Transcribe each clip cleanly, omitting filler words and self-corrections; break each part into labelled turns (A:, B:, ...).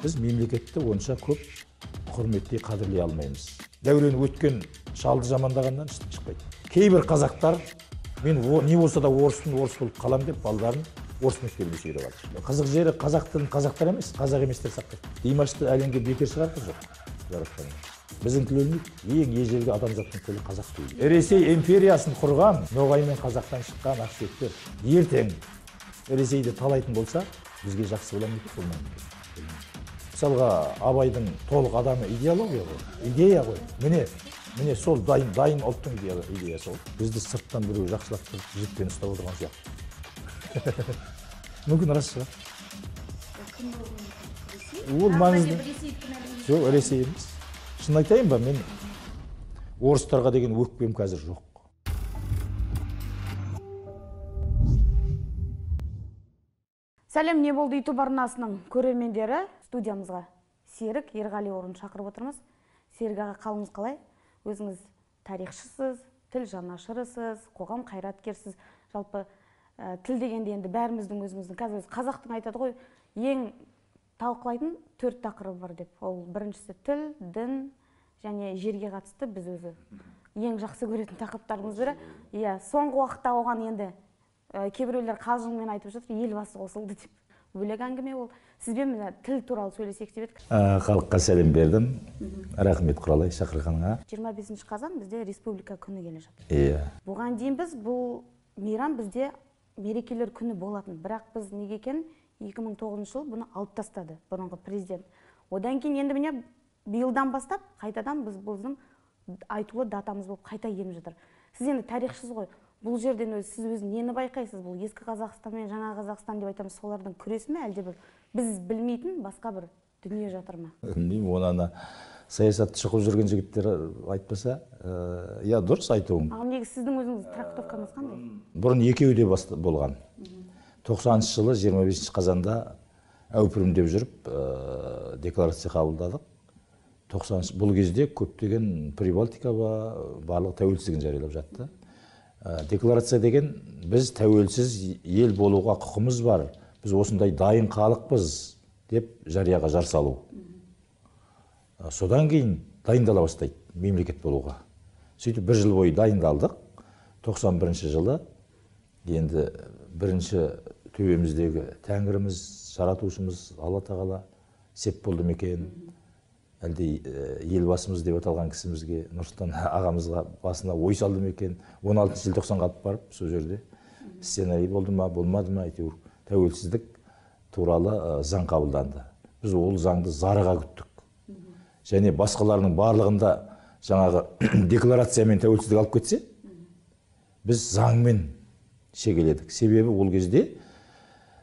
A: Біз мемлекетті онша көп құрметтей қадірлей алмаймыз. Дәурен өткен шалды жамандағаннан шықпайды. Кейбір қазақтар мен не болса да орыс болып қалам деп балдарын орыс мектебіне жіберіп алды. Қызық жері қазақтар емес, қазақ еместер сақтайды. Димашты әлемге бекер шығартып жоқ. Біздің тіл өлмейді, ең ежелгі адамзаттың тілі қазақ тілі. Ресей империясын құрған Ноғай мен Қазақтан шыққан ақсүйектер ертең Ресейді талайтын болса, бізге жақсы бола ма болмайды. Мысалға, Абайдың толық адамы идеология ғой, идея ғой. Міне сол дайын ұлттың идеясы ол. Бізді сырттан біреу жақсылап тұрып жіппен ұстап отырған сияқты. Мүмкін рас шығар. Ол маңызды. Жоқ, Ресей емес. Шын айтайын ба, мен орыстарға деген өкпем қазір жоқ.
B: Сәлем, не болды YouTube арнасының көрермендері, студиямызға Серік Ерғалиұлын шақырып отырмыз. Серік аға, қалыңыз қалай? Өзіңіз тарихшысыз, тіл жанашырысыз, қоғам қайраткерсіз. Жалпы тіл дегенде енді бәріміздің өзіміздің, қазір қазақтың айтады ғой, ең талқылайтын 4 тақырыбы бар деп. Ол біріншісі тіл, дін және жерге қатысты біз өзі ең жақсы көретін тақырыптарымыз бірі. Иә, соңғы уақытта оған енді кейбіреулер қалжыңмен айтып жатыр, елбасы қосылды деп. Бөлек әңгіме ол. Сізбен тіл туралы сөйлесек деп едік.
A: Халыққа сәлем бердім. Рахмет Құралай шақырғаныңа.
B: 25 қазан бізде республика күні келе жатыр.
A: Иә.
B: Бұған дейін бұл мейрам бізде мерекелер күні болатын. Бірақ біз неге екен 2009 жыл бұны алып тастады бұрынғы президент. Одан кейін енді міне биылдан бастап қайтадан біздің айтулы датамыз болып қайта еніп жатыр. Сіз енді тарихшысыз ғой. Бұл жерден сіз нені байқайсыз? Бұл ескі Қазақстан мен жаңа Қазақстан деп айтамыз, солардың күресі ме, әлде біз білмейтін басқа бір дүние жатыр ма?
A: Білмеймін, оны саясатты шұқып жүрген жігіттер айтпаса, я дұрыс айтуым.
B: Ағам, неге сіздің өзіңіз трактовкаңыз қандай?
A: Бұрын екеуі де болған. 90 жылы 25 қазанда әупірімдеп жүріп декларация қабылдадық. Бұл кезде көптеген Прибалтика барлық тәуелсіздігін жариялап жатты. Декларация деген біз тәуелсіз ел болуға құқымыз бар, біз осындай дайын халықпыз деп жарияға жар салу. Содан кейін дайындала бастайды мемлекет болуға. Сөйтіп бір жыл бойы дайындалдық. 91 жылы енді бірінші төбеміздегі тәңіріміз, жаратушымыз Алла тағала сеп болды мекен. Әлде елбасымыз деп аталған кісімізге, Нұрсұлтан ағамызға басына ой салды мекен. 16 желтоқсанға алып барып, сол жерде сценарий болды ма, болмады ма, әйтеуір тәуелсіздік туралы заң қабылданды. Біз ол заңды зарыға күттік. Және басқаларының барлығында жаңағы декларациямен тәуелсіздік алып кетсе, біз заңмен шегеледік. Себебі ол кезде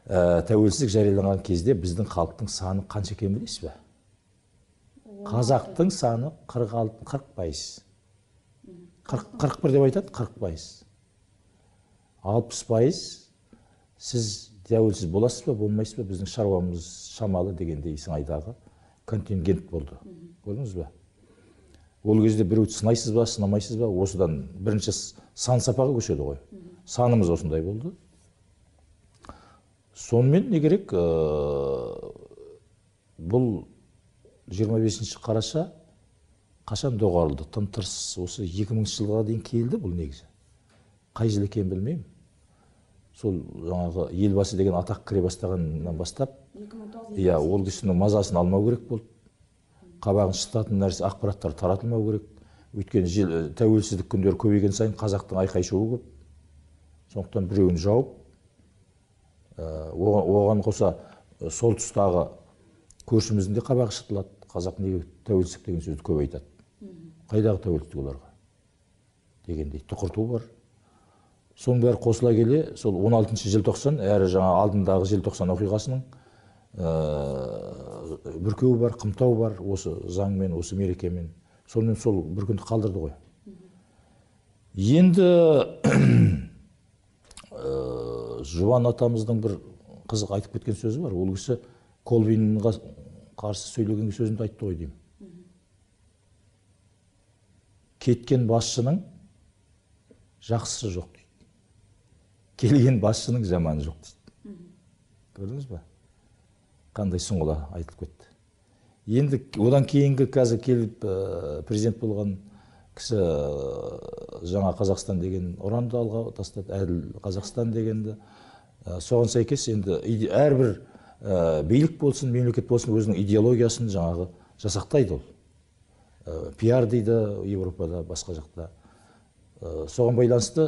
A: тәуелсіздік жарияланған кезде біздің халықтың саны қанша екен білесіз бе? Қазақтың саны 40%. 41 деп айтады, 40%. 60% сіз тәуелсіз боласыз ба, болмайсыз ба, біздің шаруамыз шамалы дегендей сыңайдағы контингент болды. Көрдіңіз бе? Ол кезде біреуді сынайсыз ба, сынамайсыз ба, осыдан бірінші сан сапаға көшеді ғой. Санымыз осындай болды. Сонымен не керек? Бұл 25 қараша қашан доғарылды? Тым тырыс осы 2000 жылға дейін келді бұл негізі. Қай жыл екенін білмеймін. Сол жаңағы елбасы деген атақ кіре бастағаннан бастап, иә, ол кісінің мазасын алмау керек болды. Қабағын шытатын нәрсе, ақпараттар таратылмау керек. Өйткені тәуелсіздік күндері көбейген сайын қазақтың айқай-шуы көп. Сондықтан біреуін жауып, оған қоса сол тұстағы көршіміздің де қабағы шытылады. Қазақ неге тәуелсіздік деген сөзді көп айтады. Қайдағы тәуелсіздік оларға? Дегендей тұқырту бар. Соның бәрі қосыла келе, сол 16 желтоқсан, әрі жаңа алдындағы желтоқсан оқиғасының бүркеуі бар, қымтау бар, осы заңмен, осы мерекемен. Сонымен сол бір күнді қалдырды ғой. Енді Жұбан атамыздың бір қызық айтып кеткен сөзі бар. Ол кісі Колбинға қарсы сөйлеген сөзінде айтты ғой деймін. Кеткен басшының жақсысы жоқ дейді. Келген басшының жаманы жоқ дейді. Көрдіңіз ба? Қандай сұңғыла айтылып кетті. енді одан кейінгі қазір келіп президент болған кісі жаңа Қазақстан деген ұранды алға тастады, әділ Қазақстан дегенді. Соған сәйкес енді әрбір билік болсын, мемлекет болсын өзінің идеологиясын жаңағы жасақтайды ол. Пиар дейді Европада, басқа жақта. Соған байланысты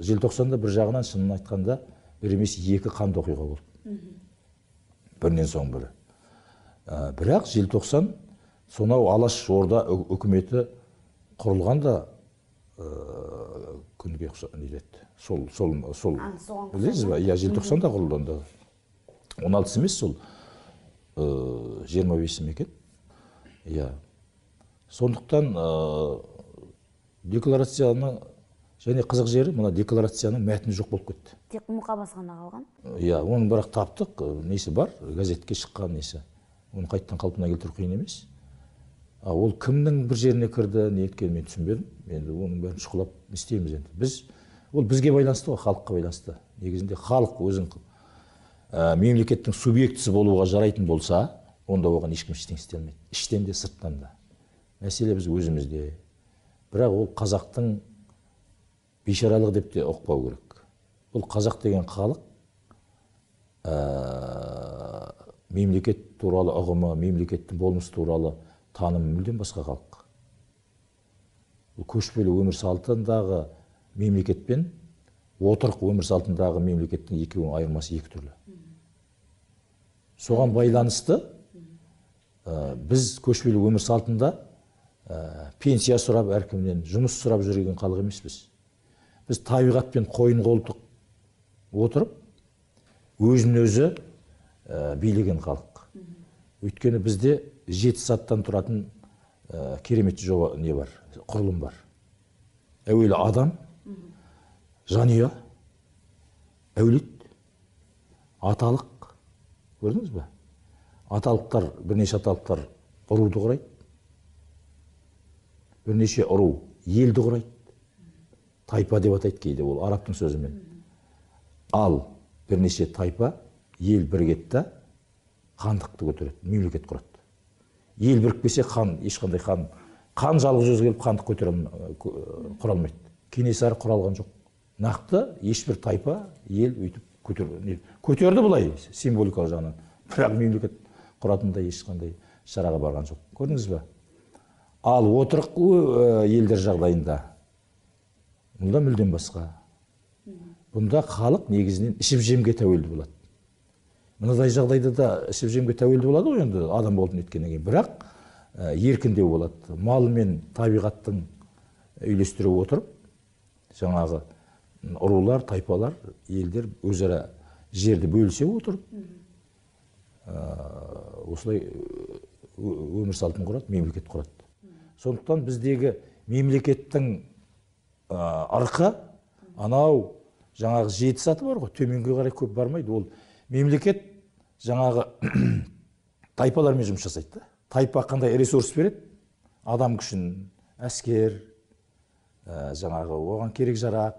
A: желтоқсанда бір жағынан шынын айтқанда бір емес екі қанды оқиға болды. Бірінен соң бірі. Бірақ желтоқсан сонау Алаш Орда үкіметі құрылғанда күнге неледі. Сол білесіз ба? Иә, желтоқсанда құрылды онда. 16 емес, сол 25 екен. Иә. Сондықтан декларацияның және қызық жері, мына декларацияның мәтіні жоқ болып кетті.
B: Тек мұқабасы ғана қалған?
A: Иә, оны бірақ таптық, несі бар, газетке шыққан несі. Оны қайттан қалпына келтіру қиын емес. Ол кімнің бір жеріне кірді, не еткенін мен түсінбедім. Енді оның бәрін шұқылап істейміз енді. Ол бізге байланысты ғой, халыққа байланысты. Негізінде халық өзін мемлекеттің субъектісі болуға жарайтын болса, онда оған ешкім ештеңе істей алмайды. Іштен де, сырттан да. Мәселе біз өзімізде. Бірақ ол қазақтың бейшаралығы деп те ұқпау керек. Бұл қазақ деген халық мемлекет туралы ұғымы, мемлекеттің болмысы туралы танымы мүлдем басқа халық. Бұл көшпелі өмір салтындағы мемлекетпен отырық өмір салтындағы мемлекеттің екеуінің айырмасы екі түрлі. Соған байланысты біз көшпелі өмір салтында пенсия сұрап, әркімнен жұмыс сұрап жүрген халық емеспіз. Біз табиғатпен қойын қолтық отырып, өзін өзі билеген халық. Өйткені бізде 7 саттан тұратын керемет жоба не бар, құрылым бар. Әуелі адам, жанұя, әулет, аталық. Көрдіңіз бе? Аталықтар, бірнеше аталықтар ұруды құрайды. Бірнеше ұру елді құрайды. Тайпа деп атайды кейде, ол арабтың сөзімен. Ал бірнеше тайпа ел бірігетті, хандықты көтереді, мемлекет құрады. Ел бірікпесе ешқандай хан жалғыз өзі келіп хандық құра алмайды. Кенесары құралған жоқ. Нақты ешбір тайпа ел өйтіп көтерді бұлай символикалық жағынан. Бірақ мемлекет құратындай ешқандай шараға барған жоқ. Көрдіңіз бе? Ал отырық елдер жағдайында мұнда мүлдем басқа. Бұнда халық негізінен ішіп-жемге тәуелді болады. Мынадай жағдайда да ішіп-жемге тәуелді болады ғой енді адам болдың еткеннен кейін. Бірақ еркіндеу болады. Мал мен табиғаттың үйлестіре отырып, жаңағы ұрулар, тайпалар, елдер өзара жерді бөлісе отырып, осылай өмір салтын құрады, мемлекет құрады. Сондықтан біздегі мемлекеттің арқа, анау жаңағы 7 саты бар ғой, төменге қарай көп бармайды. Ол мемлекет жаңағы тайпалармен жұмыс жасайды. Тайпа қандай ресурс береді? Адам күшін, әскер, жаңағы оған керек жарақ,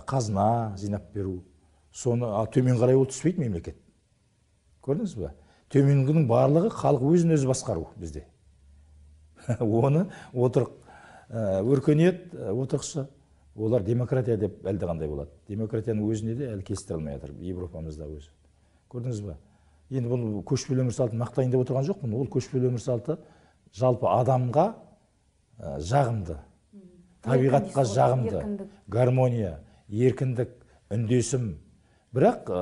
A: қазына жинап беру. Соны төмен қарай ол түспейді мемлекет. Көрдіңіз бе? Төменгінің барлығы халық өзін өзі басқару бізде. Оны отырық өркениет, отырықшы, олар демократия деп әлдеқандай болады. Демократияның өзіне де әлі келістіре алмай жатыр, Европамызда өзі. Көрдіңіз бе? Енді бұл көшпелі өмір салтын мақтайын деп отырған жоқпын. Ол көшпелі өмір салты жалпы адамға жағымды, табиғатқа жағымды, гармония, еркіндік, үндесім. Бірақ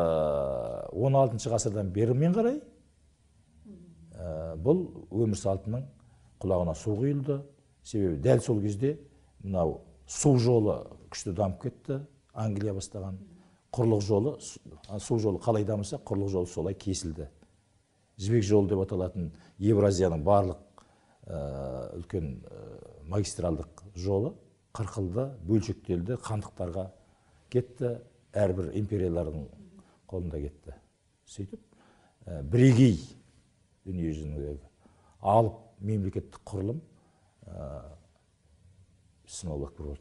A: 16 ғасырдан берімен қарай бұл өмір салтының құлағына су құйылды. Себебі дәл сол кезде мынау су жолы күшті дамып кетті. Англия бастаған құрлық жолы, су жолы қалай дамыса, құрлық жолы солай кесілді. Жібек жолы деп аталатын Евразияның барлық үлкен магистралдық жолы қырқылды, бөлшектелді, хандықтарға кетті, әрбір империялардың қолында кетті. Сөйтіп, бірегей дүниежүзіндегі алып мемлекеттік құрылым сынау болды.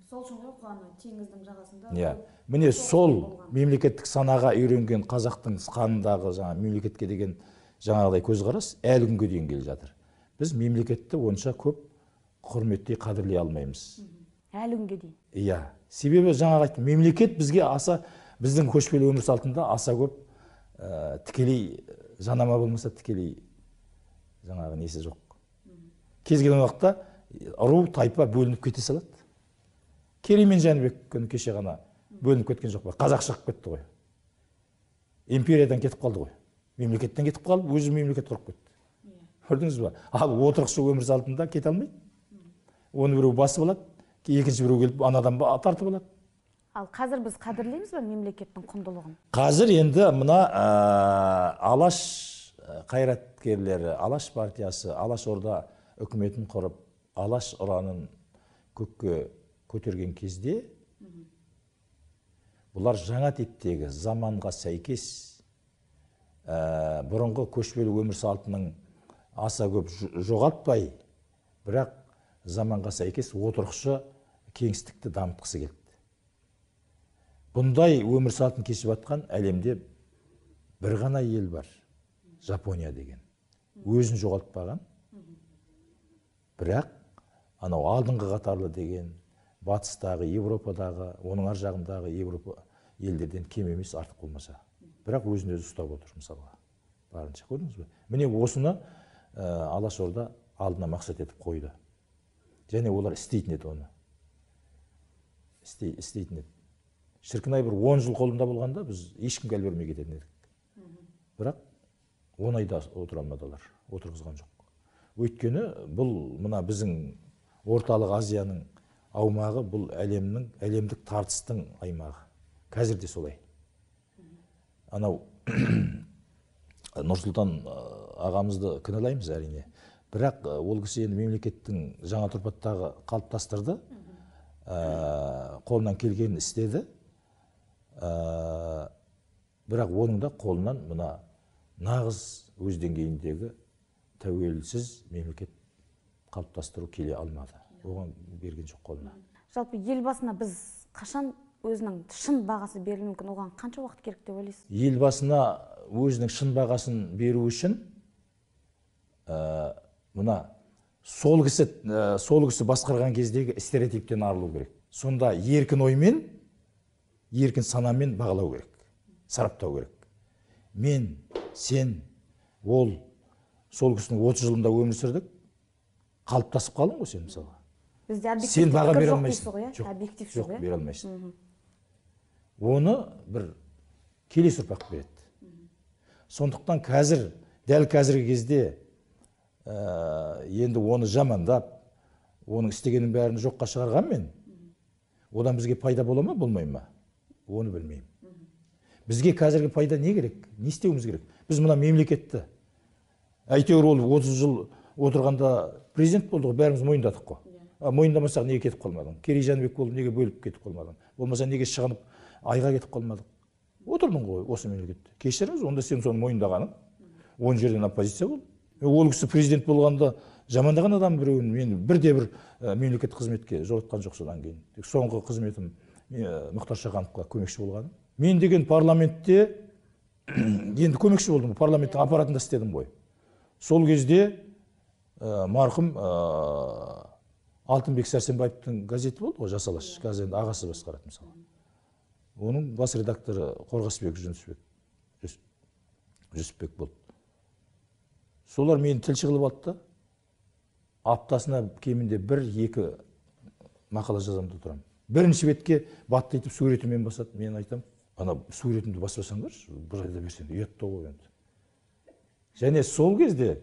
B: Сол үшін ғой қаны теңіздің жағасында.
A: Міне сол мемлекеттік санаға үйренген қазақтың қанындағы мемлекетке деген жаңағыдай көзқарас әлі күнге дейін келе жатыр. Біз мемлекетті онша көп құрметтей қадірлей алмаймыз.
B: Әлі күнге дейін.
A: Иә, себебі жаңағы айттым, мемлекет бізге аса, біздің көшпелі өмір салтында аса көп тікелей жанама болмаса тікелей жаңағы несі жоқ. Кез келген уақытта ру тайпа бөлініп кете салады. Керей мен Жәнібек күні кеше ғана бөлініп кеткен жоқ па? Қазақ шығып кетті ғой. Империядан кетіп қалды ғой. Мемлекеттен кетіп қалып, өзі мемлекет құрып кетті. Көрдіңіз ба? Ал отырықшы өмір салтында кете алмайды. Оны біреу басып алады, екінші біреу келіп анадан тартып алады.
B: Ал қазір біз қадірлейміз бе мемлекеттің құндылығын?
A: Қазір енді мына Алаш қайраткерлері, Алаш партиясы, Алаш орда үкіметін құрып, Алаш ұранын көкке көтерген кезде бұлар жаңа типтегі заманға сәйкес бұрынғы көшпелі өмір салтының аса көп жоғалтпай, бірақ заманға сәйкес отырықшы кеңістікті дамытқысы келді. Бұндай өмір салтын кешіп жатқан әлемде бір ғана ел бар, Жапония деген. Өзін жоғалтпаған, бірақ анау алдыңғы қатарлы деген батыстағы, Европадағы, оның ар жағындағы Европа елдерден кем емес, артық болмаса. Бірақ өзін өзі ұстап отыр, мысалға. Барынша көрдіңіз бе? Міне осыны Алаш орда алдына мақсат етіп қойды. Және олар істейтін еді оны. Істейтін еді. Шіркінай бір 10 жыл қолында болғанда біз ешкімге әл бермей кететін едік. Бірақ 10 айда отыра алмадылар, отырғызған жоқ. Өйткені бұл мына біздің орталық Азияның аумағы, бұл әлемдік тартыстың аймағы. Қазір де солай. Анау Нұрсұлтан ағамызды кінәлаймыз әрине. Бірақ ол кісі енді мемлекеттің жаңа тұрпаттағы қалыптастырды, қолынан келгенін істеді. Бірақ оның да қолынан мына нағыз өз деңгейіндегі тәуелсіз мемлекет қалыптастыру келе алмады. Оған берген жоқ қолына.
B: Жалпы елбасына біз қашан өзінің шын бағасы берілуі мүмкін, оған қанша уақыт керек деп ойлайсыз?
A: Елбасына өзінің шын бағасын беру үшін мына сол кісі басқарған кездегі стереотиптен арылу керек. Сонда еркін оймен, еркін санамен бағалау керек, сараптау керек. Мен, сен, ол сол кісінің 30 жылында өмір сүрдік, қалыптасып қалың ғой сен мысалға.
B: Бізде
A: сен баға бере алмайсың.
B: Объектив жоқ,
A: бере алмайсың. Оны бір келесі ұрпақ береді. Сондықтан қазір, дәл қазіргі кезде енді оны жамандап, оның істегенін бәрін жоққа шығарғанмен, одан бізге пайда бола ма, болмай ма? Оны білмеймін. Бізге қазіргі пайда не керек? Не істеуіміз керек? Біз мына мемлекетті, әйтеуір ол 30 жыл отырғанда президент болды ғой, бәріміз мойындадық қой. Мойындамасақ неге кетіп қалмадың? Керей Жәнібек болып неге бөліп кетіп қалмадың? Болмаса неге шығынып айға кетіп қалмадық? Отырдың ғой осы мемлекетте. Кешіріңіз, онда сен соны мойындағаның. 10 жерден оппозиция бол. Ол кісі президент болғанда жамандаған адам біреуін мен бірде-бір мемлекет қызметке жолатқан жоқ содан кейін. Соңғы қызметім Мұхтар Шахановқа көмекші болғаным. Мен деген парламентте енді көмекші болдым, парламенттің аппаратында істедім ғой. Сол кезде марқұм Алтынбек Сәрсенбаевтың газеті болды ғой, Жас Алаш, қазір енді ағасы басқарады мысалы. Оның бас редакторы Қорғасбек Жүсіпбек болды. Солар мені тілші қылып алды да, аптасына кемінде 1-2 мақала жазамын да тұрамын. Бірінші бетке батты етіп суретімен басады, мен айтам, ана суретімді баспасаңдаршы, бір айда берсең, ұятты ғой енді. Және сол кезде,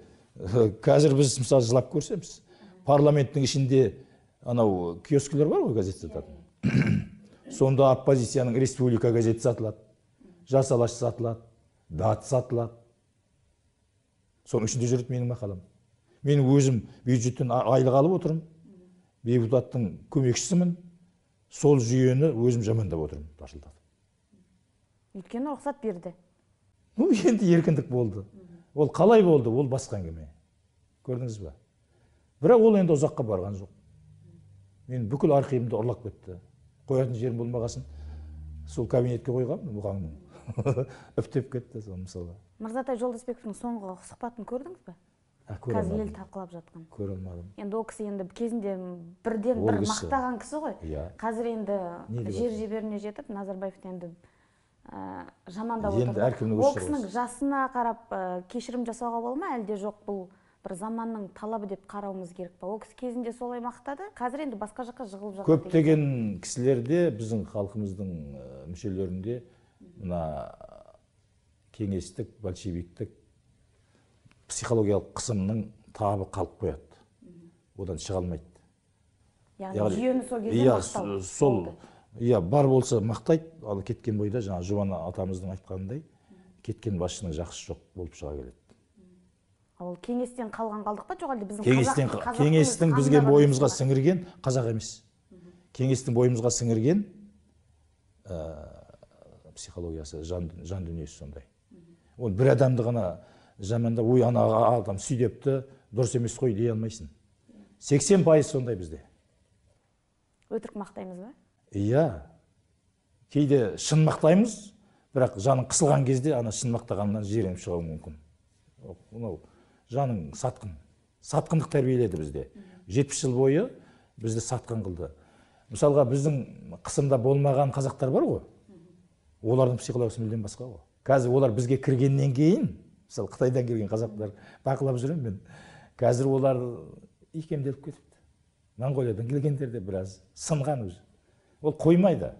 A: қазір біз мысалы жылап көрсеміз, парламенттің ішінде анау киоскілер бар ғой, газет сататын. Сонда оппозицияның республика газеті сатылады, Жас Алаш сатылады, Дат сатылады. Соның ішінде жүреді менің мақалам. Мен өзім бюджеттен айлық алып отырмын, депутаттың көмекшісімін, сол жүйені өзім жамандап отырмын, таршылдатып.
B: Өйткені рұқсат берді.
A: Енді еркіндік болды. Ол қалай болды, ол басқа әңгіме. Көрдіңіз ба? Бірақ ол енді ұзаққа барған жоқ. Мен бүкіл архивімді ұрлап кетті. Қоятын жерім болмағасын, сол кабинетке қойғанмын, мұғаңның. Үптеп кетті, мысалы.
B: Мырзатай Жолдасбековтың соңғы сұхбатын көрдіңіз бе?
A: Көре
B: Қазір ел
A: алмадым.
B: талқылап жатқан.
A: Көре алмадым.
B: Енді ол кісі енді кезінде бірден
A: Ол
B: бір
A: кісі.
B: мақтаған кісі ғой.
A: Иә.
B: Қазір енді
A: Не деп
B: жер
A: жатыр?
B: жеберіне жетіп, Назарбаевты енді жамандап
A: Енді
B: отыр.
A: әркімнің өз
B: Ол
A: шаруасы.
B: кісінің жасына қарап кешірім жасауға бола ма, әлде жоқ бұл бір заманның талабы деп қарауымыз керек па? Ол кісі кезінде солай мақтады, қазір енді басқа жаққа жығылып жатыр.
A: Көптеген кісілерде біздің халқымыздың мүшелерінде мына кеңестік, большевиктік психологиялық қысымның табы қалып қояды. Одан шыға алмайды.
B: Яғни жүйені сол кезде мақтау.
A: Сол, бар болса мақтайды, ал кеткен бойда жаңа Жұбан атамыздың айтқанындай, кеткен басшының жақсы жоқ болып шыға келеді.
B: Ол кеңестен қалған қалдық па, жоқ әлде біздің
A: кеңестің бізге бойымызға сіңірген қазақ емес. Кеңестің бойымызға сіңірген психологиясы, жан дүниесі сондай. Ол бір адамды ғана жаманда, ой, ана адам сүйдепті, дұрыс емес қой дей алмайсың. 80% сондай бізде.
B: Өтірік мақтаймыз ба?
A: Иә. Кейде шын мақтаймыз, бірақ жаның қысылған кезде ана шын мақтағаннан жиреніп шығуы мүмкін. Мынау жаның сатқын. Сатқындық тәрбиеледі бізде. 70 жыл бойы бізді сатқын қылды. Мысалға біздің қысымда болмаған қазақтар бар ғой. Олардың психологиясы мүлдем басқа ғой. Қазір олар бізге кіргеннен кейін, мысалы Қытайдан келген қазақтар бақылап жүрем мен. Қазір олар икемделіп кетіпті. Моңғолиядан келгендер де біраз сынған өзі. Ол қоймайды.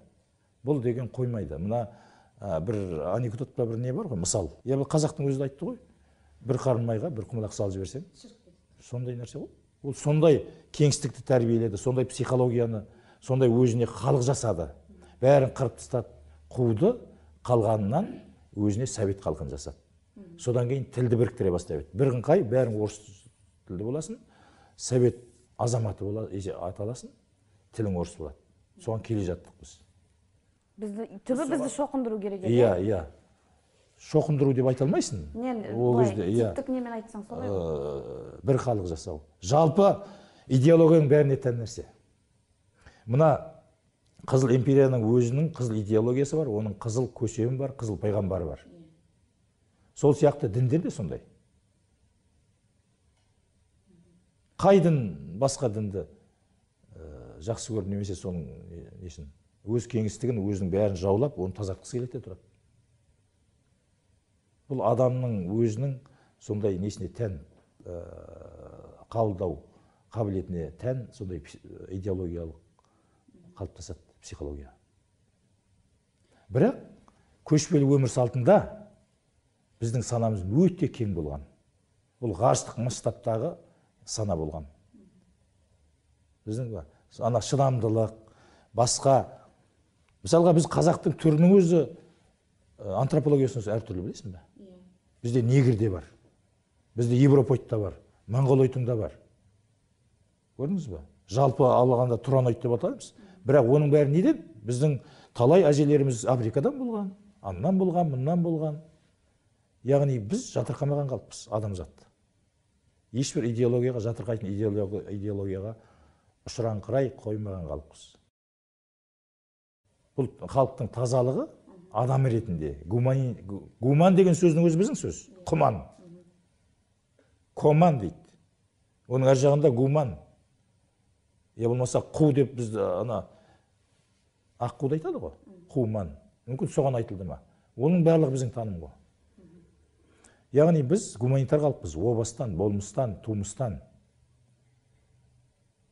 A: Бұл деген қоймайды. Мына бір анекдотта бір не бар ғой, мысал. Бұл қазақтың өзі айтты ғой. Бір қарын майға бір құмалақ салып жіберсең, сондай нәрсе ғой. Ол сондай кеңістікті тәрбиеледі, сондай психологияны, сондай өзіне халық жасады. Бәрін қырып тастады, қуды, қалғанынан өзіне совет халқын жасады. Содан кейін тілді біріктіре бастайды. Бір қай бәрің орыс тілді боласың, совет азаматы аталасың, тілің орыс болады. Соған келе жаттық біз.
B: Түбі бізді шоқындыру керек еді.
A: Иә. Шоқындыру деп айта алмайсың. Ол кезде,
B: типтік немен айтсаң солай.
A: Бір халық жасау. Жалпы идеологияның бәріне тән нәрсе. Мына Қызыл империяның өзінің қызыл идеологиясы бар, оның қызыл көсемі бар, қызыл пайғамбары бар. Сол сияқты діндер де сондай. Қай дін басқа дінді жақсы көріп немесе соның несін, өз кеңістігін, өзінің бәрін жаулап, оны тазартқысы келеді тұрады. Бұл адамның өзінің сондай несіне тән, қабылдау қабілетіне тән сондай идеологиялық қалыптасады психология. Бірақ көшпелі өмір салтында біздің санамыз өте кең болған. Бұл ғарыштық масштабтағы сана болған. Біздің ана шыдамдылық, басқа, мысалға біз қазақтың түрінің өзі антропологиясын әртүрлі, білесің бе? Бізде негр де бар, бізде европоид та бар, монголоид да бар. Көрдіңіз бе? Жалпы алғанда тураноид деп атаймыз. Бірақ оның бәрі неден? Біздің талай әжелеріміз Африкадан болған, аннан болған, мұннан болған. Яғни біз жатырқамаған қалыппыз, адамзат. Ешбір идеологияға, жатырқайтын идеологияға ұшыраңқырай қоймаған қалыппыз. Бұл халықтың тазалығы адам ретінде. Гуман деген сөздің өзі біздің сөз. Құман. Коман дейді. Оның әр жағында гуман. Я болмаса қу деп бізді аққуды айтады ғой. Құман. Мүмкін соған айтылды ма? Оның барлығы біздің таным ғой. Яғни біз гуманитар қалыппыз. Обастан, болмыстан, тумыстан.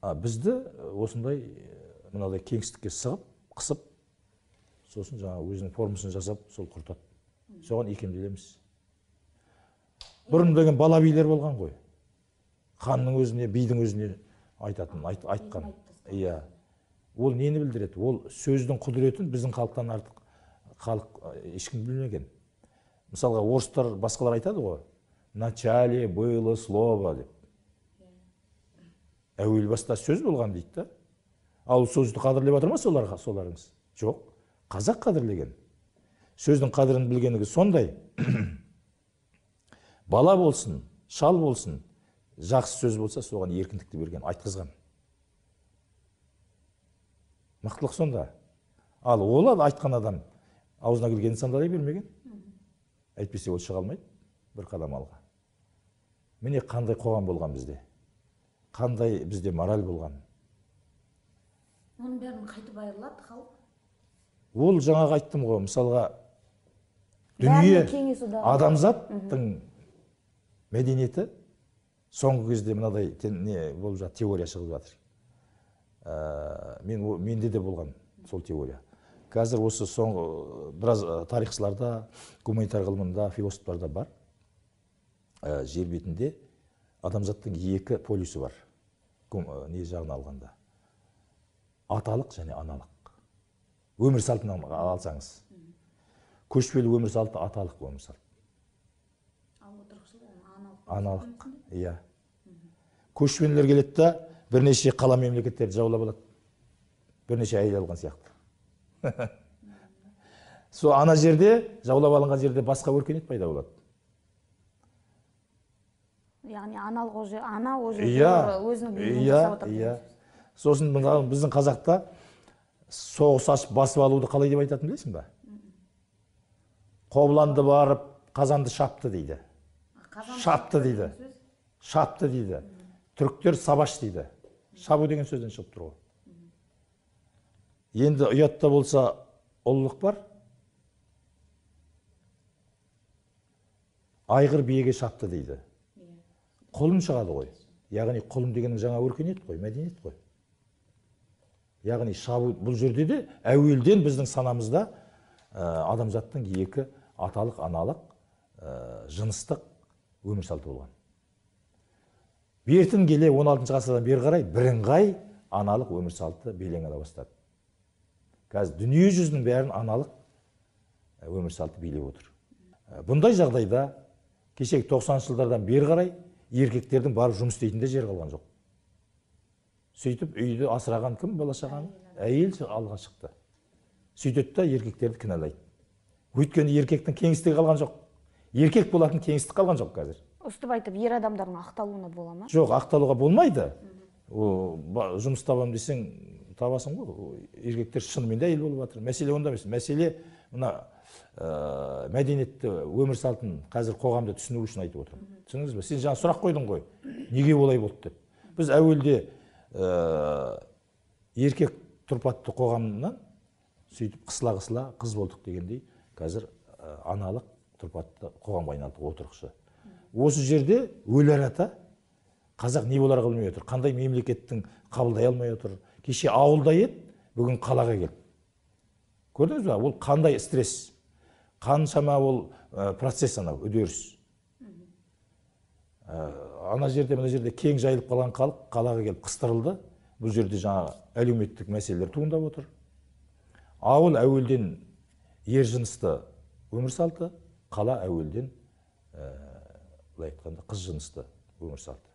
A: Бізді осындай мынадай кеңістікке сығып, қысып, сосын жаңа өзінің формасын жасап, сол құртады. Соған икемделеміз. Бұрын деген бала билер болған ғой. Ханның өзіне, бидің өзіне айтқан. Иә. Ол нені білдіреді? Ол сөздің құдіретін біздің халықтан артық халық ешкім білмеген. Мысалға орыстар басқалар айтады ғой. Начале было слово деп. Әуел баста сөз болған дейді да. Ал сөзді қадірлеп отыр ма соларыңыз? Жоқ. Қазақ қадірлеген. Сөздің қадірін білгендігі сондай. Бала болсын, шал болсын, жақсы сөз болса соған еркіндікті берген, айтқызған. Мықтылық сонда. Ал ол айтқан адам аузына келгенін сандалай бермеген. Әйтпесе ол шыға алмайды. бір қадам алға. Міне қандай қоғам болған бізде, қандай бізде мораль болған.
B: Оның бәрін қайтып айырылады халық.
A: Ол жаңағы айттым ғой, мысалға
B: Бәріне
A: дүние
B: кеңес одағы.
A: адамзаттың мәдениеті соңғы кезде мынадай не болып жатыр, теория шығып жатыр. Менде де болған сол теория. Қазір осы соңғы біраз тарихшыларда, гуманитар ғылымында, философтарда бар. Жер бетінде адамзаттың екі полюсі бар. Не жағын алғанда. Аталық және аналық. Өмір салтынан алсаңыз. Көшпелі өмір салты аталық өмір салты.
B: Ал отырықшылық
A: аналық. Иә. Көшпелілер келеді да бірнеше қала мемлекеттерді жаулап алады. Бірнеше әйел алған сияқты. Сол ана жерде, жаулап алынған жерде басқа өркениет пайда болады.
B: Яғни аналық ана о жерде өзінің билігін жасап отыр.
A: Иә. Сосын біздің қазақта соғыс ашып басып алуды қалай деп айтатын білесің ба? Қобыланды барып, қазанды шапты дейді. Шапты дейді. Шапты дейді. Түріктер сабаш дейді. Шабу деген сөзден шығып тұр ғой. Енді ұятта болса ұлылық бар. Айғыр биеге шапты дейді. Құлын шығады ғой. Яғни құлын дегенің жаңа өркениет қой, мәдениет қой. Яғни шабу бұл жерде де әуелден біздің санамызда адамзаттың екі аталық, аналық, жыныстық өмір салты болған. Бертін келе 16 ғасырдан бері қарай бірыңғай аналық өмір салты белең ала бастады. Қазір дүние жүзінің бәрін аналық өмір салты билеп отыр. Бұндай жағдайда кешегі 90 жылдардан бері қарай еркектердің барып жұмыс істейтін де жер қалған жоқ. Сөйтіп үйді асыраған кім бала шағаны? Әйел алға шықты. Сөйтеді да еркектерді кінәлайды. Өйткені еркектің кеңістігі қалған жоқ. Еркек болатын кеңістік қалған жоқ қазір.
B: Үстіп айтып, ер адамдардың ақталуына бола ма?
A: Жоқ, ақталуға болмайды. Жұмыс табам десең табасың ғой. Еркектер шынымен де әйел болып жатыр. Мәселе онда емес. Мәселе мына мәдениетті, өмір салтын қазір қоғамда түсіну үшін айтып отырмын. Түсініңіз бе? Сен жаңа сұрақ қойдың ғой. Неге олай болды деп. Біз әуелде еркек тұрпатты қоғамнан сөйтіп қысыла қыз болдық дегендей, қазір аналық тұрпатты қоғамға айналдық, отырықшы. Осы жерде өлер ата қазақ не болар қылмай отыр, қандай мемлекеттің қабылдай алмай отыр. Кеше ауылда еді, бүгін қалаға келді. Көрдіңіз бе? Ол қандай стресс, қаншама ол процесс анау, үдеріс. Ана жерде, мына жерде кең жайылып қалған халық қалаға келіп қыстырылды. Бұл жерде жаңа әлеуметтік мәселелер туындап отыр. Ауыл әуелден ер жынысты өмір салты, қала әуелден былай айтқанда қыз жынысты өмір салты.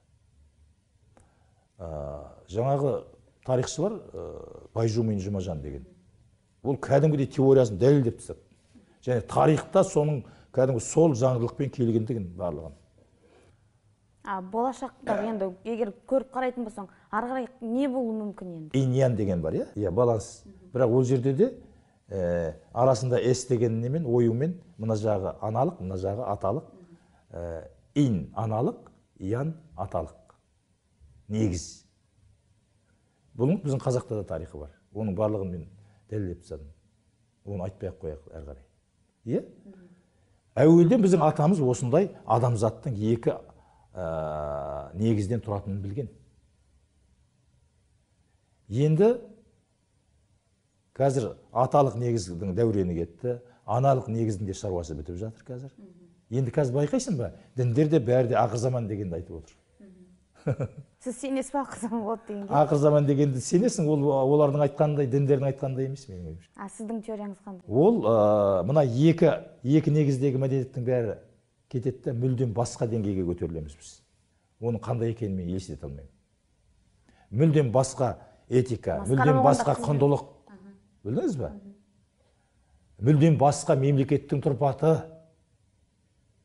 A: Жаңағы тарихшы бар, Байжумин Жұмажан деген. Ол кәдімгідей теориясын дәлелдеп тастады. Және тарихта соның кәдімгі сол заңдылықпен келгендігін барлығын.
B: Болашақта енді егер көріп қарайтын болсаң, ары қарай не болуы мүмкін енді?
A: Иньян деген бар, иә, баланс. Бірақ ол жерде де арасында эс деген немен, оюмен, мына жағы аналық, мына жағы аталық. Ин аналық, ян аталық. Негіз. Бұның біздің қазақта да тарихы бар. Оның барлығын мен дәлелдеп тастадым. Оны айтпай-ақ қояйық әрі қарай. Иә? Әуелден біздің атамыз осындай адамзаттың екі негізден тұратынын білген. Енді қазір аталық негіздің дәурені кетті, аналық негіздің де шаруасы бітіп жатыр қазір. Енді қазір байқайсың ба, діндерде бәрі де ақыр заман дегенді айтып отыр.
B: Сіз сенесіз бе ақыр заман болады дегенге?
A: Ақыр заман дегенді сенесің, олардың айтқандай, діндердің айтқандай емес менің ойымша.
B: Сіздің теорияңыз қандай?
A: Ол мына екі негіздегі мәдениеттің бәрі кетеді, мүлдем басқа деңгейге көтерілеміз біз. Оның қандай екенін мен елестете алмаймын. Мүлдем басқа этика, мүлдем басқа құндылық. Білдіңіз бе? Мүлдем басқа мемлекеттің тұрпаты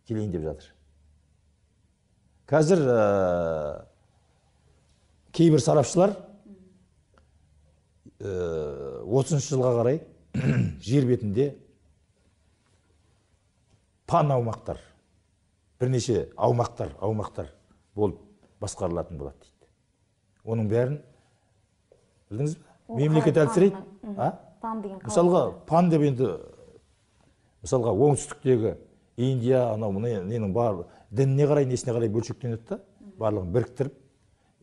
A: келейін деп жатыр. Қазір кейбір сарапшылар 30 жылға қарай жер бетінде пан аумақтар, бірнеше аумақтар болып басқарылатын болады дейді. Оның бәрін білдіңіз бе? Мемлекет әлсірейді.
B: Пан деген
A: Мысалға, пан деп енді, мысалға оңтүстіктегі Индия, анау ненің бар дініне қарай, несіне қарай бөлшектенеді да, барлығын біріктіріп,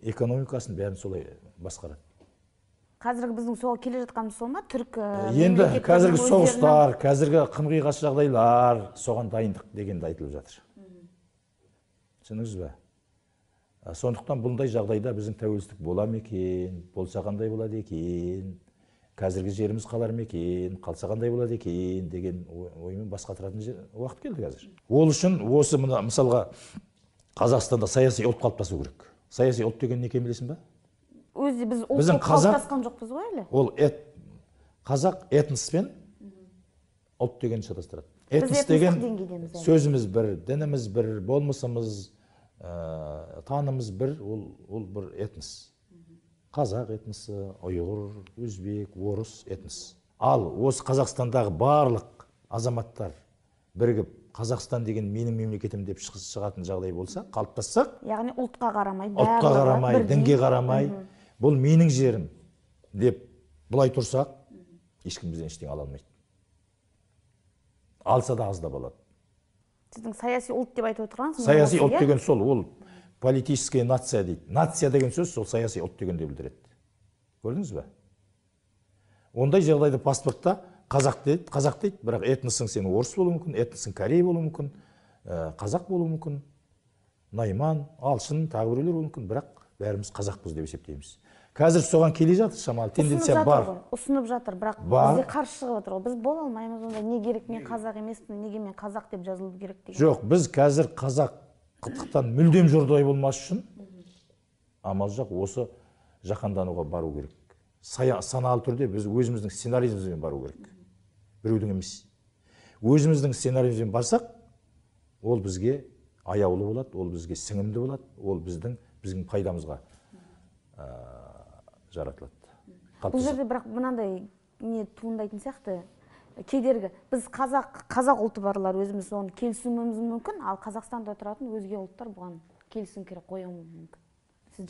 A: экономикасын бәрін солай басқарады.
B: Қазіргі біздің сол келе жатқанымыз сол ма? Түрік
A: Енді қазіргі соғыстар, қазіргі қым-қиғаш жағдайлар, соған дайындық дегенді айтылып жатыр. Түсініңіз бе? Сондықтан бұндай жағдайда біздің тәуелсіздік бола ма екен, болса қандай болады екен, қазіргі жеріміз қалар ма екен, қалса қандай болады екен деген оймен бас қатыратын уақыт келді қазір. Ол үшін осы мысалға Қазақстанда саяси ұлт қалыптасу керек. Саяси ұлт деген не екенін білесің ба?
B: Өзі біз ұлт қалыптасқан жоқпыз ғой әлі?
A: Ол қазақ этноспен ұлт деген шатастырады. Этнос деген сөзіміз бір, дініміз бір, болмысымыз, танымыз бір, ол бір этнос. Қазақ этносы, ұйғыр, өзбек, орыс этнос. Ал осы Қазақстандағы барлық азаматтар бірігіп Қазақстан деген менің мемлекетім деп шығатын жағдай болса, қалыптассақ,
B: яғни ұлтқа
A: қарамай, дінге қарамай, бұл менің жерім деп бұлай тұрсақ, ешкім бізден ештеңе ала алмайды. Алса да аз да болады.
B: Сіздің саяси ұлт деп айтып отырғаныңыз?
A: Саяси ұлт деген сол, ол политическая нация дейді. Нация деген сөз сол саяси ұлт дегенде білдіреді. Көрдіңіз бе? Ондай жағдайда паспортта қазақ дейді, бірақ этносың сен орыс болуы мүмкін, этносың корей болуы мүмкін, қазақ болуы мүмкін, найман, алшын, тағы біреулер болуы мүмкін, бірақ бәріміз қазақпыз деп есептейміз. Қазір соған келе жатыр, шамалы тенденция бар.
B: Ұсынып жатыр, бірақ бізде қарсы шығып отыр. Біз бола алмаймыз онда, не керек, мен қазақ емеспін, неге мен қазақ деп жазылу керек деген.
A: Жоқ, біз қазір қазақтықтан мүлдем жұрдай болмас үшін амал жоқ, осы жаһандануға бару керек. Саналы түрде біз өзіміздің сценариімізбен бару керек. Біреудің емес. Өзіміздің сценариімізбен барсақ, ол бізге аяулы болады, ол бізге сіңімді болады, ол біздің пайдамызға жаратылады.
B: Бұл жерде бірақ мынандай не туындайтын сияқты, кедергі. Біз қазақ ұлты барлар өзіміз оны келісуіміз мүмкін, ал Қазақстанда тұратын өзге ұлттар бұған келісім керек қоюы мүмкін.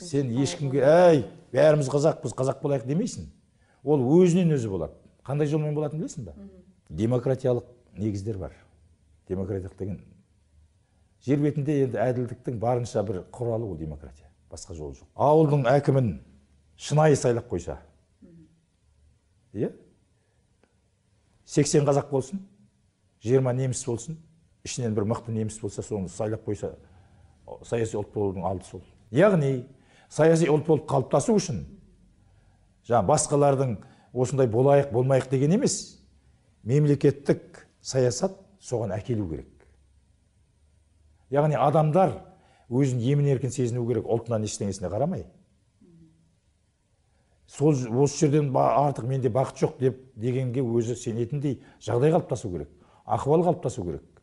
A: Сен ешкімге, бәріміз қазақпыз, қазақ болайық демейсің. Ол өзінен өзі болады. Қандай жолмен болатынын білесің бе? Демократиялық негіздер бар. Демократиялық деген жер бетінде енді әділдіктің барынша бір құралы ол демократия. Басқа жол жоқ. Ауылдың әкімін шынайы сайлап қойса, 80 қазақ болсын, 20 неміс болсын, ішінен бір мықты неміс болса, соны сайлап қойса, саяси ұлт болудың алды сол. Яғни, саяси ұлт болып қалыптасу үшін, басқалардың осындай болайық, болмайық деген емес, мемлекеттік саясат соған әкелу керек. Яғни, адамдар өзін емін-еркін сезіну керек, ұлтынан ештеңесіне қарамай. Осы жерден артық менде бақыт жоқ дегенге өзі сенетіндей жағдай қалыптасу керек, ахуал қалыптасу керек.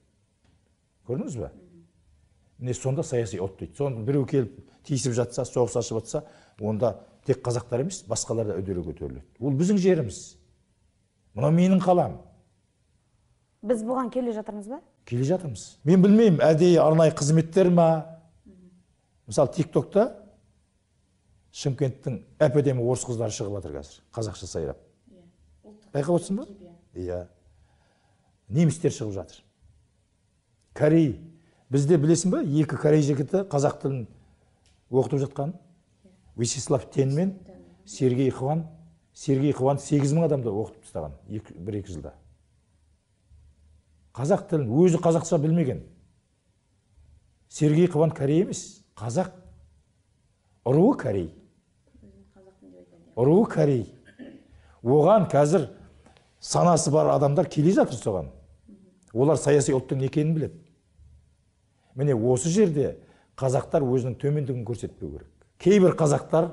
A: Көрдіңіз бе? Міне сонда саяси ұлт дейді. Сонда біреу келіп тиісіп жатса, соғыс ашып жатса, онда тек қазақтар емес, басқалар да үдере көтеріледі. Ол біздің жеріміз. Мынау менің қалам.
B: Біз бұған келе жатырмыз ба?
A: Келе жатырмыз. Мен білмеймін, әдейі арнайы қызметтер ма? Мысалы, TikTokта Шымкенттің әп-әдемі орыс қыздары шығып жатыр қазір, қазақша сайрап. Байқап отырсың ба? Иә. Немістер шығып жатыр. Корей. Бізде білесің ба, 2 корей жігіті қазақ тілін оқытып жатқан. Вячеслав Тен мен Сергей Хван. Сергей Хван 8000 адамды оқытып тастаған 1-2 жылда. Қазақ тілін өзі қазақша білмеген. Сергей Хван корей емес, қазақ. Ұруы корей. Ұруы корей. Оған қазір санасы бар адамдар келе жатыр соған. Олар саяси ұлттың екенін біледі. Міне осы жерде қазақтар өзінің төмендігін көрсетпеу керек. Кейбір қазақтар,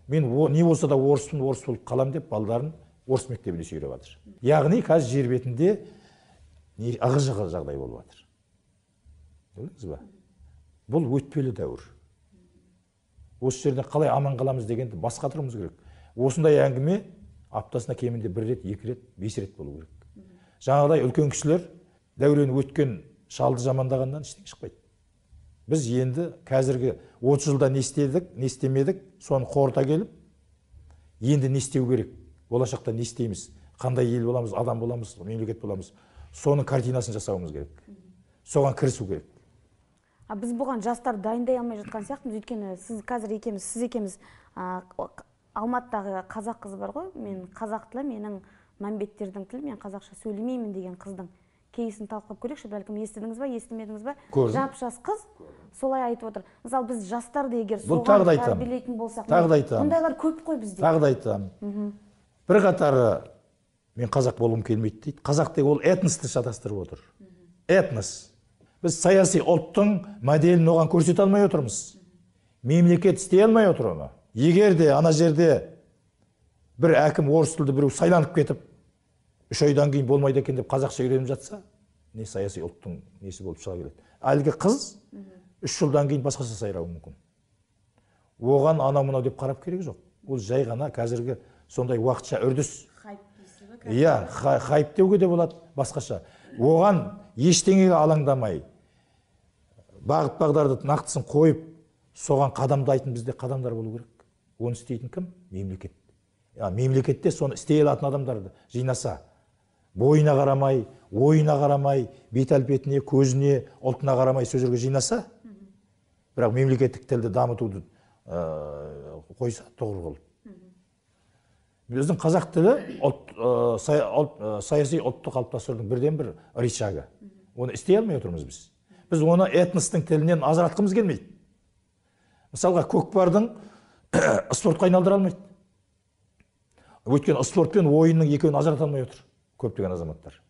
A: мен не болса да орыспын, орыс болып қалам деп, балдарын орыс мектебіне сүйреп жатыр. Яғни қазір жер бетінде ығыр-жығыр жағдай болып жатыр. Көрдіңіз бе? Бұл өтпелі дәуір. Осы жерде қалай аман қаламыз дегенді басқа тұруымыз керек. Осындай әңгіме аптасына кемінде 1 рет, 2 рет, 5 рет болу керек. Жаңағыдай үлкен кісілер дәурені өткен шалды жамандағаннан ештеңе шықпайды. Біз енді қазіргі 30 жылда не істедік, не істемедік, соны қорыта келіп, енді не істеу керек, болашақта не істейміз, қандай ел боламыз, адам боламыз, мемлекет боламыз, соның картинасын жасауымыз керек. Соған кірісу керек.
B: Біз бұған жастар дайындай алмай жатқан сияқтымыз, өйткені сіз екеміз Алматыдағы қазақ қыз бар ғой, мен қазақ тілі, менің мәмбеттердің тілі, мен қазақша сөйлемеймін деген қыздың кейсін талқылап көрейікші, бәлкім естідіңіз ба, естімедіңіз ба? Жап-жас қыз солай айтып отыр. Мысалы, біз жастарды егер соған тәрбиелейтін болсақ, мұндайлар көп қой бізде.
A: Тағы да айтамын. Бір қатары мен қазақ болғым келмейді дейді. Қазақ деген ол этносты шатастырып отыр. Этнос. Біз саяси ұлттың моделін оған көрсете алмай отырмыз. Мемлекет істей алмай отыр оны. Егер де ана жерде бір әкім орыс тілді біреу сайланып кетіп, 3 айдан кейін болмайды екен деп қазақша үйреніп жатса, не саяси ұлттың несі болып шыға келеді. Әлгі қыз 3 жылдан кейін басқаша сайрауы мүмкін. Оған анау-мынау деп қарап керек жоқ. Ол жай ғана қазіргі сондай уақытша үрдіс. Иә, хайп деуге де болады, басқаша. Оған ештеңеге алаңдамай, бағыт-бағдарды нақтысын қойып, соған қадамдайтын бізде қадамдар болу керек. Оны істейтін кім? Мемлекет. Мемлекетте соны істей алатын адамдарды жинаса, бойына қарамай, ойына қарамай, бет-әлпетіне, көзіне, ұлтына қарамай сол жерге жинаса, бірақ мемлекеттік тілді дамытуды қойса, тоғыр болып. Біздің қазақ тілі саяси ұлтты қалыптастырудың бірден бір рычагы. Оны істей алмай отырмыз біз. Біз оны этностың тілінен ажыратқымыз келмейді. Мысалға, көкпардың спортқа айналдыра алмайды. Өйткені спорт пен ойынның екеуін ажырата алмай отыр көптеген азаматтар.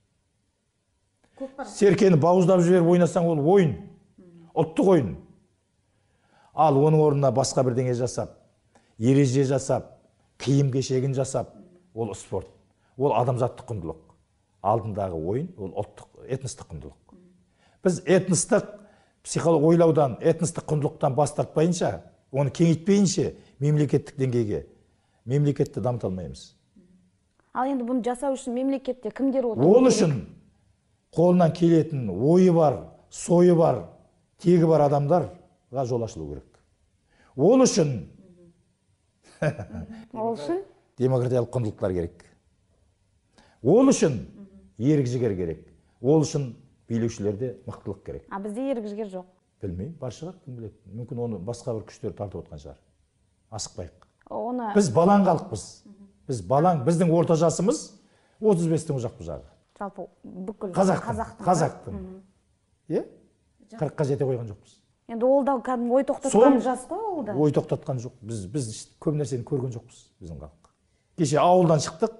A: Серкені бауыздап жіберіп ойнасаң, ол ойын, ұлттық ойын. Ал оның орнына басқа бірдеңе жасап, ереже жасап, киім-кешегін жасап, ол спорт. Ол адамзаттық құндылық. Алдындағы ойын, ол ұлттық, этностық құндылық. Біз этностық психолог ойлаудан, этностық құндылықтан бас тартпайынша, оны кеңейтпейінше мемлекеттік деңгейге мемлекетті дамыта алмаймыз.
B: Ал енді бұны жасау үшін мемлекетте кімдер отыр?
A: Ол үшін қолынан келетін ойы бар, сойы бар, тегі бар адамдарға жол ашылу керек. Ол үшін демократиялық құндылықтар керек. Ол үшін ерік-жігер керек. Ол үшін билеушілерде мықтылық керек.
B: Бізде ерік-жігер жоқ.
A: Білмеймін, бар шығар, кім біледі. Мүмкін оны басқа бір күштер тартып отқан шығар. Асықпайық.
B: Біз
A: балаң халықпыз. Біздің орта жасымыз 35-тің жақпыз жағы.
B: Жалпы бүкіл
A: қазақтың. 40-қа жете қойған жоқпыз.
B: Енді ол да кәдімгі ой тоқтатқан жас қой ол да.
A: Ой тоқтатқан жоқ. Біз көп нәрсені көрген жоқпыз біздің халық. Кеше ауылдан шықтық.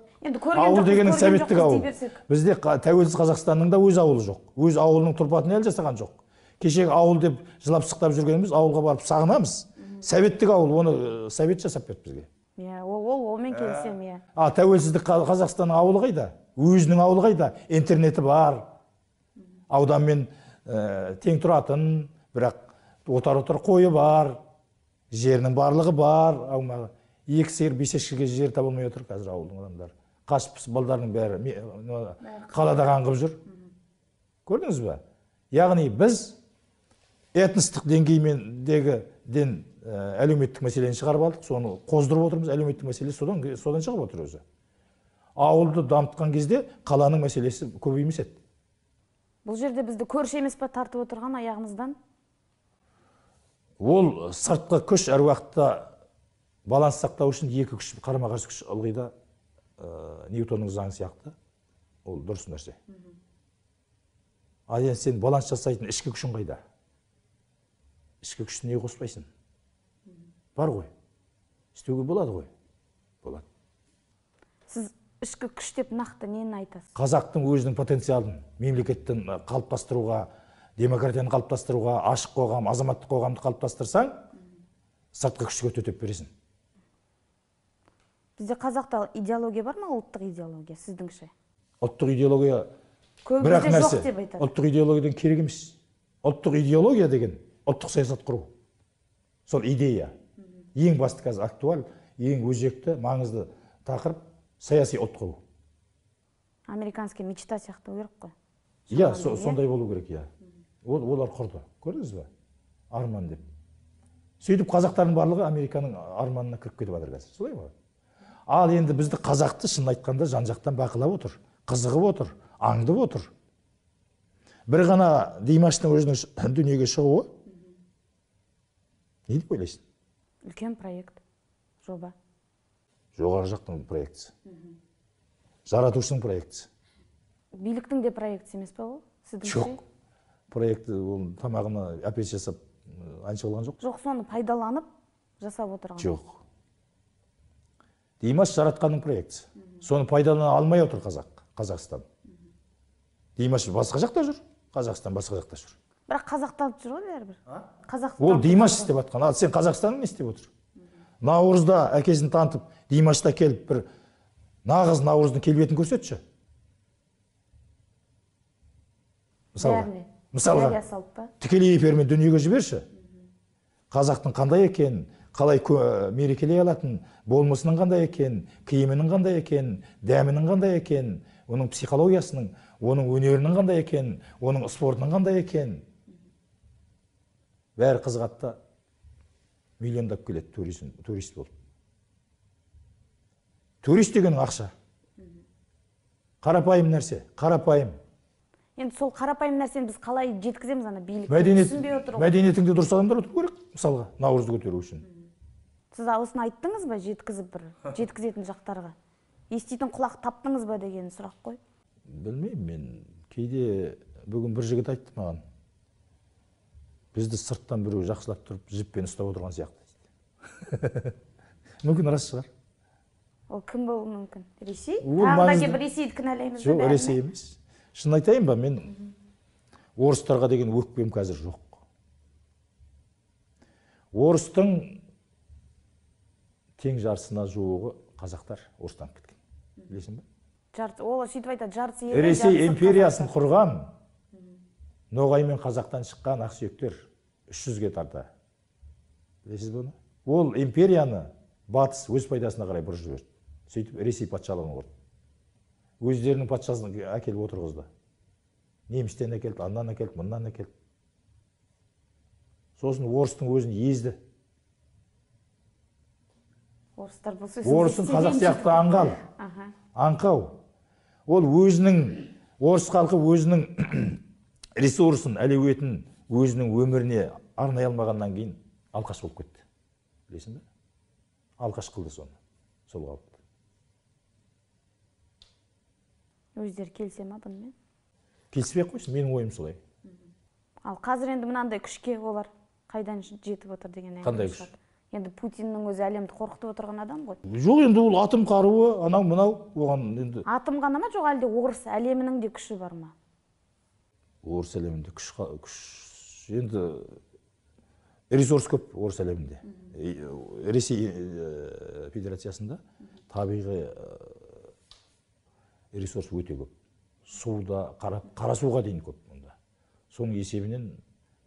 A: Ауыл дегенің советтік ауыл. Бізде тәуелсіз Қазақстанның да өз ауылы жоқ. Өз ауылының тұрпатын әлі жасаған жоқ. Кешегі ауыл деп жылап сықтап жүргеніміз, ауылға барып сағынамыз. Советтік ауыл, оны совет жасап берді бізге.
B: Олмен келісем, иә.
A: Тәуелсіздік Қазақстанның ауылы қайда? Өзінің ауылы қайда? Интернеті бар. Ауданмен тең тұратын, бірақ отар-отар қойы бар. Жерінің барлығы бар. Аумағы 2 сиыр 5 ешкіге жер табылмай отыр қазір ауылдың адамдары. Қашып балдарының бәрі қалада қаңғып жүр. Көрдіңіз бе? Яғни біз этностық деңгеймендегі әлеуметтік мәселені шығарып алдық, соны қоздырып отырмыз, әлеуметтік мәселе содан шығып отыр өзі. Ауылды дамытқан кезде қаланың мәселесі көбеймес еді.
B: Бұл жерде бізді көрші емес па тартып отырған аяғымыздан?
A: Ол сыртқы күш әр уақытта баланс сақтау үшін екі күш, қарама-қарсы күш ылғи да Ньютонның заңы сияқты. Ол дұрыс нәрсе. Ал енді сен баланс жасайтын ішкі күшің қайда? Ішкі күшті не қоспайсың? Бар ғой. Істеуге болады ғой. Болады.
B: Сіз ішкі күш деп нақты нені айтасыз?
A: Қазақтың өзінің потенциалын мемлекеттің қалыптастыруға, демократияны қалыптастыруға, ашық қоғам, азаматтық қоғамды қалыптастырсаң, сыртқы күшке төтеп бересің.
B: Бізде қазақта идеология бар ма, ұлттық идеология, сіздіңше?
A: Ұлттық идеология
B: көбімізде жоқ деп айтады.
A: Ұлттық идеологиядан керек емес. Ұлттық идеология деген ұлттық саясат құру. Сол идея. Ең басты қазір актуаль, ең өзекті, маңызды тақырып саяси ұлт құру.
B: Американский мечта сияқты керек қой.
A: Иә, сондай болу керек, иә. Олар құрды. Көрдіңіз бе? арман деп. Сөйтіп қазақтардың барлығы Американың арманына кіріп кетіп жатыр қазір. Солай ма? Ал енді бізді қазақты шын айтқанда жан жақтан бақылап отыр, қызығып отыр, аңдып отыр. Бір ғана Димаштың өзінің дүниеге шығуы не деп ойлайсың?
B: Үлкен проект, жоба.
A: Жоғары жақтың проектісі. Жаратушының проектісі.
B: Биліктің де проектісі емес па ол?
A: Жоқ. Проекті ол тамағына әпес жасап әнші болған жоқ.
B: Жоқ, соны пайдаланып жасап отырған.
A: Жоқ. Димаш жаратқанның проектісі. Соны пайдалана алмай отыр Қазақстан. Димаш басқа жақта жүр, Қазақстан басқа жақта жүр.
B: Бірақ қазақтанып жүр ғой бәрібір.
A: Ол Димаш істеп жатқан. Ал сен Қазақстаның не істеп отыр? Наурызда әкесін танытып, Димашта келіп бір нағыз Наурыздың келбетін көрсетші. Мысалға, тікелей эфирмен дүниеге жіберші. Қазақтың қандай екен, қалай мерекелей алатын, болмысының қандай екен, киімінің қандай екен, дәмінің қандай екен, оның психологиясының, оның өнерінің қандай екен, оның спортының қандай екен. Бәрі қызғатта миллиондап келеді турист болып. Турист деген ақша. Қарапайым нәрсе, қарапайым.
B: Енді сол қарапайым нәрсені біз қалай жеткіземіз ана билікті түсінбей отыр ғой.
A: Мәдениетіңде дұрыс адамдар отыру керек, мысалға, Наурызды көтеру үшін.
B: Сіз осыны айттыңыз ба, жеткізетін жақтарға? Еститін құлақ таптыңыз ба деген сұрақ қой.
A: Білмеймін, мен кейде бүгін бір жігіт айтты маған. Бізді сырттан біреу жақсылап тұрып, жіппен ұстап отырған сияқты. Мүмкін рас шығар.
B: Ол кім болуы мүмкін? Ресей? Тағы да келіп Ресейді кінәлаймыз ба?
A: Жоқ, Ресей емес. Шын айтайын ба, мен орыстарға деген өкпем қазір жоқ. Орыстың тең жартысына жуығы қазақтар орыстанып кеткен. Білесің ба?
B: Ол сөйтіп айтады, жартысы
A: Ресей империясын құрған Ноғай мен Қазақтан шыққан ақсүйектер 300-ге тарта. Білесіз бұны? Ол империяны батыс өз пайдасына қарай бұрып жіберді. Сөйтіп Ресей патшалығын құрды. Өздерінің патшасын әкеліп отырғызды. Немістен әкелді, аннан әкелді, мыннан әкелді. Сосын орыстың өзін езді. Орыстың қазақ сияқты аңғал, аңқау. Ол өзінің, орыс халқы өзінің ресурсын, әлеуетін өзінің өміріне арнай алмағаннан кейін алқаш болып кетті. Білесің бе? Алқаш қылды соны, сол қалыпты.
B: Өздері келсе ма бұнымен?
A: Келіспей қойсын, менің ойым солай.
B: Ал қазір енді мынандай күшке олар қайдан жетіп отыр деген
A: қандай күш?
B: Енді Путиннің өзі әлемді қорқытып отырған адам ғой.
A: Жоқ, енді ол атом қаруы, анау мынау, оған енді.
B: Атом ғана ма, жоқ әлде орыс әлемінің де күші бар ма?
A: Орыс әлемінде күш енді ресурс көп орыс әлемінде. Ресей Федерациясында табиғи ресурс өте көп. Суда, қара суға дейін көп мұнда. Соның есебінен,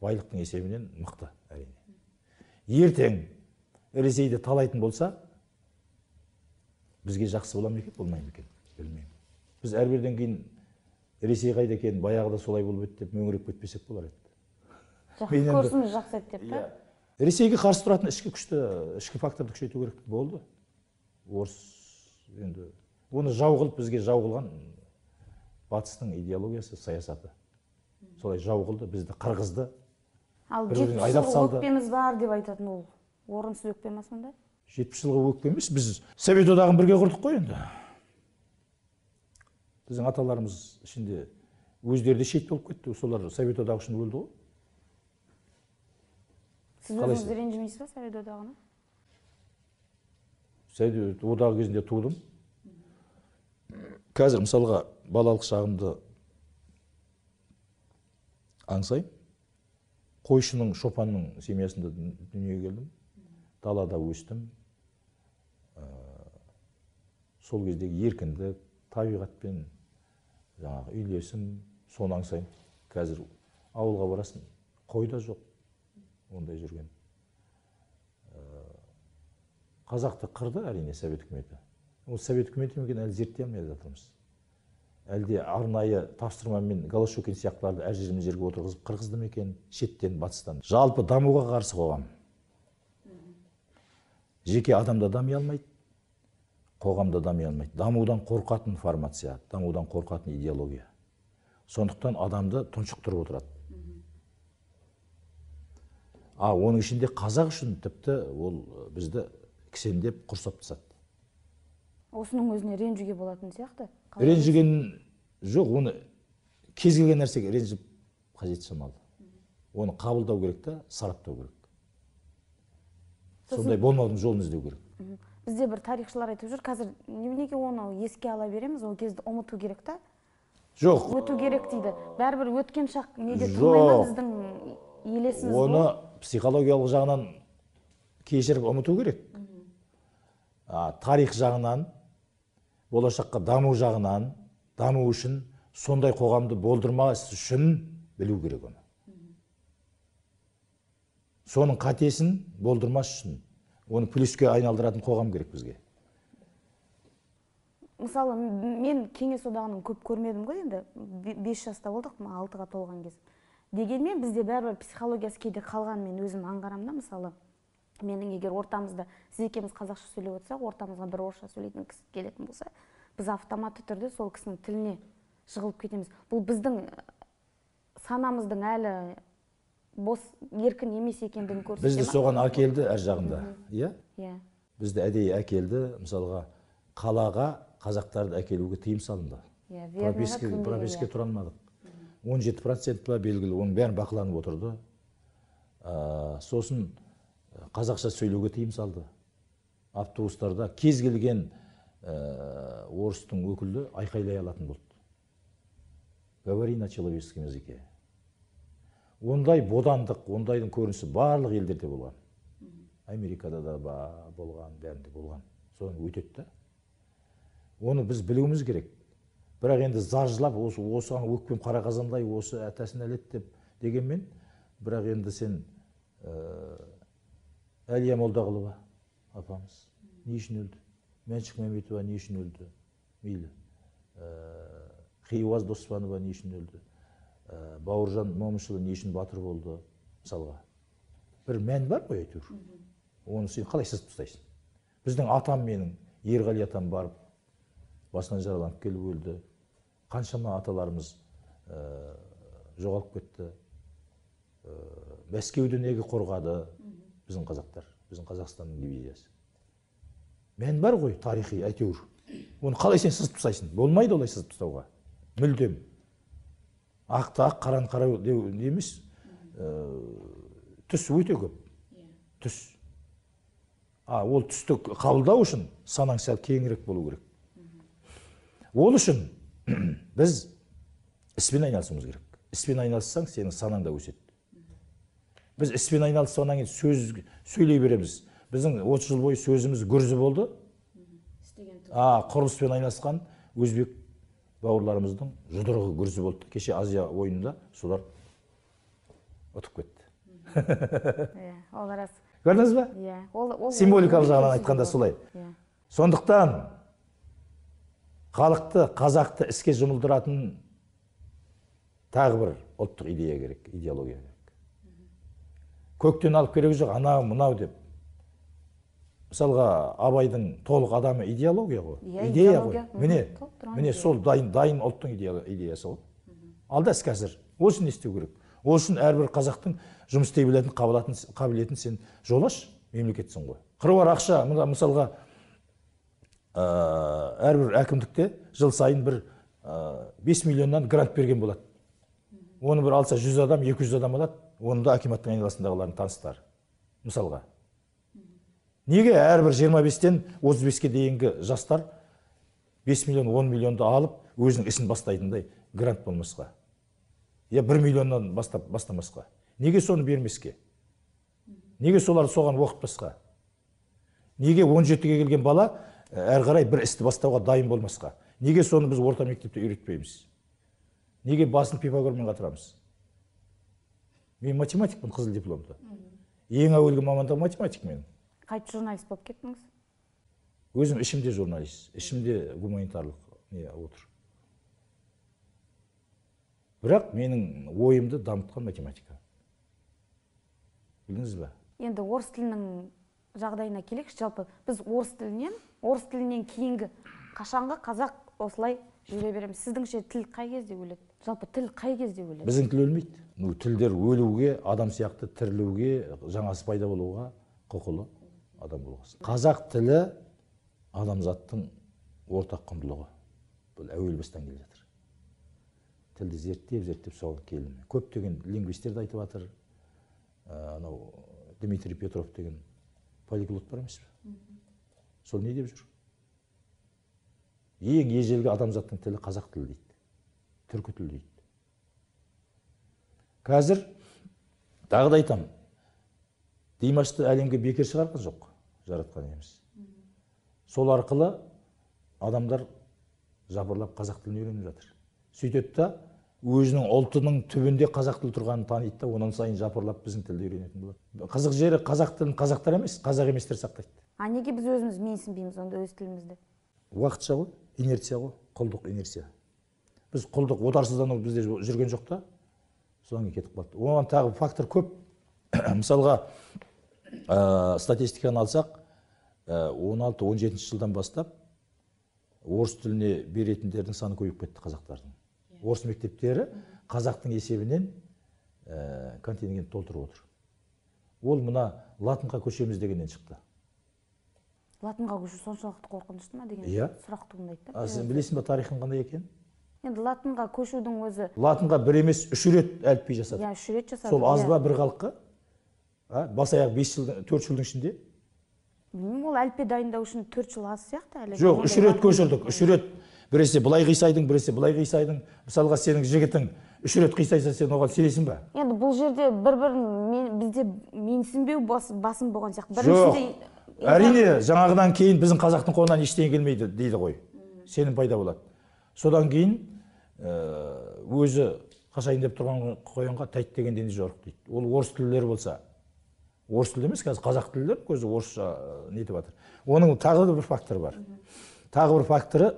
A: байлықтың есебінен мықты әрине. Ертең Ресейді талайтын болса, бізге жақсы бола ма екен, болмай ма екен, білмеймін. Біз әрбірден кейін Ресей қайда екен, баяғыда солай болып еді деп мөңіреп кетпесек болар еді.
B: Көрсіміз жақсы еді деп та?
A: Ресейге қарсы тұратын ішкі факторды күшейту керек болды. Орыс енді оны жау қылып, бізге жау қылған батыстың идеологиясы, саясаты. Солай жау қылды, бізді қырғызды.
B: Ал 70 жылғы өкпеміз бар деп айтатын ол орынсыз өкпе ме сонда?
A: 70 жылғы өкпе емес, біз Совет одағын бірге құрдық қой енді. Біздің аталарымыз ішінде өздері де шейіт болып кетті, солар Совет одағы үшін өлді ғой.
B: Сіз өзіңізді ренжімейсіз ба Совет одағына?
A: Совет одағы кезінде тудым. Қазір мысалға балалық шағымды аңсаймын. Қойшының, шопанның семьясында дүниеге келдім. Далада өстім. Сол кездегі еркіндік, табиғатпен үйлесім, соны аңсаймын. Қазір ауылға барасың, қойда жоқ ондай жүрген. Қазақты қырды әрине Совет үкіметі. Ол Совет үкіметі екен әлі зерттей алмай жатырмыз. әлде арнайы тапсырмамен Голощекин сияқтыларды әр жерге отырғызып қырғызды ма екен, шеттен, батыстан. Жалпы дамуға қарсы қоғам. Жеке адамда дами алмайды, қоғамда дами алмайды. Дамудан қорқатын формация, дамудан қорқатын идеология. Сондықтан адамды тұншықтырып отырады. Оның ішінде қазақ үшін тіпті ол бізді кісендеп құрсап тастады.
B: Осының өзіне ренжуге болатын сияқты.
A: Ренжіген жоқ, оны кез келген нәрсеге ренжіп қажет шамалы. Оны қабылдау керек та, сараптау керек. Сондай болмаудың жолын іздеу керек.
B: Бізде бір тарихшылар айтып жүр, қазір неге оны еске ала береміз, ол кезде ұмыту керек та?
A: Жоқ.
B: Өту керек дейді. Бәрібір өткен шақ неге тұрмай ма біздің елесіміз бұл?
A: Оны психологиялық жағынан кешіріп ұмыту керек. Тарих жағынан, болашаққа даму жағынан, даму үшін, сондай қоғамды болдырмас үшін білу керек оны. Соның қатесін болдырмас үшін, оны плюске айналдыратын қоғам керек бізге.
B: Мысалы, мен Кеңес одағының көп көрмедім ғой енді, 5 жаста болдық, 6-ға толған кез. Дегенмен бізде бәрібір психологиясы кейде қалған, мен өзім аңғарамда, мысалы, менің егер ортамызда, сіз екеуміз қазақша сөйлеп отырсақ, ортамызға бір орысша сөйлейтін кісі келетін болса, біз автоматты түрде сол кісінің тіліне жығылып кетеміз. Бұл біздің санамыздың әлі бос еркін емес екендігін көрсетеді ме?
A: Бізді соған әкелді әр жағында, иә?
B: Иә.
A: Бізді әдейі әкелді, мысалға, қалаға қазақтарды әкелуге тыйым салынды. Пропискеге тұра алмадық. 17% па белгілі, оның бәрін бақыланып отырды. Сосын қазақша сөйлеуге тыйым салды. Автобустарда кез келген орыстың өкілі айқайлай алатын болды. Говори на человеческом языке. Ондай бодандық, ондайдың көрінісі барлық елдерде болған. Америкада да болған, бәрінде болған. Соны өтетті. Оны біз білуіміз керек. Бірақ енді зажылап, осыған өкпем қара қазандай, осы әтәсін әлет дегенмен, бірақ енді сен Әлия Молдағұлова апамыз не үшін өлді? Мәншік Мәметова не үшін өлді? Мейлі. Хиуаз Доспанова не үшін өлді? Бауыржан Момышұлы не үшін батыр болды? Мысалға. Бір мән бар ғой әйтеуір. Оны сен қалай сызып тастайсың? Біздің атам менің, Ерғали атам барып, басынан жараланып келіп өлді. Қаншама аталарымыз жоғалып кетті. Мәскеуді неге қорғады біздің қазақтар, біздің Қазақстанның дивизиясы. Мән бар ғой тарихи әйтеуір. Оны қалай сен сызып тастайсың? Болмайды олай сызып тастауға. Мүлдем. Ақты ақ, қараны қара емес. Түс өте көп. Түс. Ол түсті қабылдау үшін санаң сәл кеңірек болу керек. Ол үшін біз іспен айналысуымыз керек. Іспен айналыссаң, сенің санаң да өседі. Біз іспен айналысқаннан кейін сөз сөйлей береміз. Біздің 30 жыл бойы сөзіміз гүрзі болды. Құрылыспен айналысқан өзбек бауырларымыздың жұдырығы гүрзі болды. Кеше Азия ойынында солар ұтып кетті.
B: Ол рас.
A: Көрдіңіз бе? Символикалық жағынан айтқанда солай. Сондықтан халықты, қазақты іске жұмылдыратын тағы бір ұлттық идея керек, идеология керек. Көктен алып керек жоқ, анау, мынау деп. Мысалға, Абайдың толық адамы идеология ғой. Идея ғой. Міне сол дайын ұлттың идеясы ғой. Алда іс қазір. Ол үшін не істеу керек? Ол үшін әрбір қазақтың жұмыс істей білетін қабілетін сен жол аш, мемлекетсің ғой. Қыруар ақша, мысалға, әрбір әкімдікте жыл сайын бір 5 миллионнан грант берген болады. Оны бір алса 100 адам, 200 адам алады, оны да акиматтың айналасындағылардың таныстар. Мысалға. Неге әрбір 25-тен 35-ке дейінгі жастар 5 миллион, 10 миллионды алып, өзінің ісін бастайтындай грант болмасқа? 1 миллионнан бастамасқа? Неге соны бермеске? Неге соларды соған оқытпасқа? Неге 17-ге келген бала әр қарай бір істі бастауға дайын болмасқа? Неге соны біз орта мектепте үйретпейміз? Неге басын Пифагормен қатырамыз? Мен математикпін, қызыл дипломда. Ең әуелгі мамандығы математик мен.
B: Қайт журналист болып кеттіңіз?
A: Өзім ішімде журналист, ішімде гуманитарлық отыр. Бірақ менің ойымды дамытқан математика. Білдіңіз бе?
B: Енді орыс тілінің жағдайына келейікші. Жалпы біз орыс тілінен кейінгі қашанғы қазақ осылай жүре береміз. Сіздіңше тіл қай кезде өледі? Жалпы тіл қай кезде өледі?
A: Біздің тіл өлмейді. Тілдер өлуге, адам сияқты тірілуге, жаңасы пайда болуға құқылы адам болғасын. Қазақ тілі адамзаттың ортақ құндылығы. Бұл әуел бастан келе жатыр. Тілді зерттеп соған келді. Көптеген лингвистер де айтып жатыр. Анау Дмитрий Петров деген полиглот бар емес пе? Сол не деп жүр? Ең ежелгі адамзаттың тілі қазақ тілі дейді. Түркі тілі дейді. Қазір тағы да айтамын. Димашты әлемге бекер шығарған жоқ, жаратқан иеміз. Сол арқылы адамдар жапырлап қазақ тілін үйреніп жатыр. Сөйтеді да өзінің ұлтының түбінде қазақ тілі тұрғанын таниды да, онан сайын жапырлап біздің тілді үйренетін болады. Қызық жері қазақ тілін қазақтар емес, қазақ еместер сақтайды.
B: А неге біз өзіміз менсінбейміз онда өз тілімізді?
A: Уақытша ғой, инерция ғой, құлдық инерция. Біз құлдық отарсыздану бізде жүрген жоқ та, содан кетіп қалды. Оған тағы фактор көп. Мысалға, статистиканы алсақ, 16-17 жылдан бастап орыс тіліне беретіндердің саны көбейіп кетті қазақтардың. Орыс мектептері қазақтың есебінен контингент толтырып отыр. Ол мына латынға көшеміз дегеннен шықты.
B: Латынға көшу соншалықты қорқынышты ма деген сұрақ туындайды.
A: Сен білесің бе тарихын қандай екен?
B: Енді латынға көшудің өзі...
A: Латынға бір емес, 3 рет әліпби жасады.
B: 3 рет жасады.
A: Сол аз ба бір халыққа? Бас аяқ 4 жылдың ішінде?
B: Ол әліппе дайындау үшін 4 жыл аз сияқты.
A: Жоқ, 3 рет көшірдік. 3 рет. Біресе былай қисайдың, біресе былай қисайдың. Мысалға сенің жігітің 3 рет қисайса, сен оған сенесің бе?
B: Енді бұл жерде бір-бірін бізде менсінбеу басым болған сияқты.
A: Жоқ, әрине жаңағыдан кейін біздің қазақтың қолынан ештеңе келмейді дейді ғой. Сенім пайда болады. Содан кейін өзі қашайын деп тұрған қойынға тәйт дегенде жорық дейді. Ол орыс тілдері болса, орыс тілі емес, қазір қазақ тілдер көзі орысша нетіп жатыр. Оның тағы да бір факторы бар. Тағы бір факторы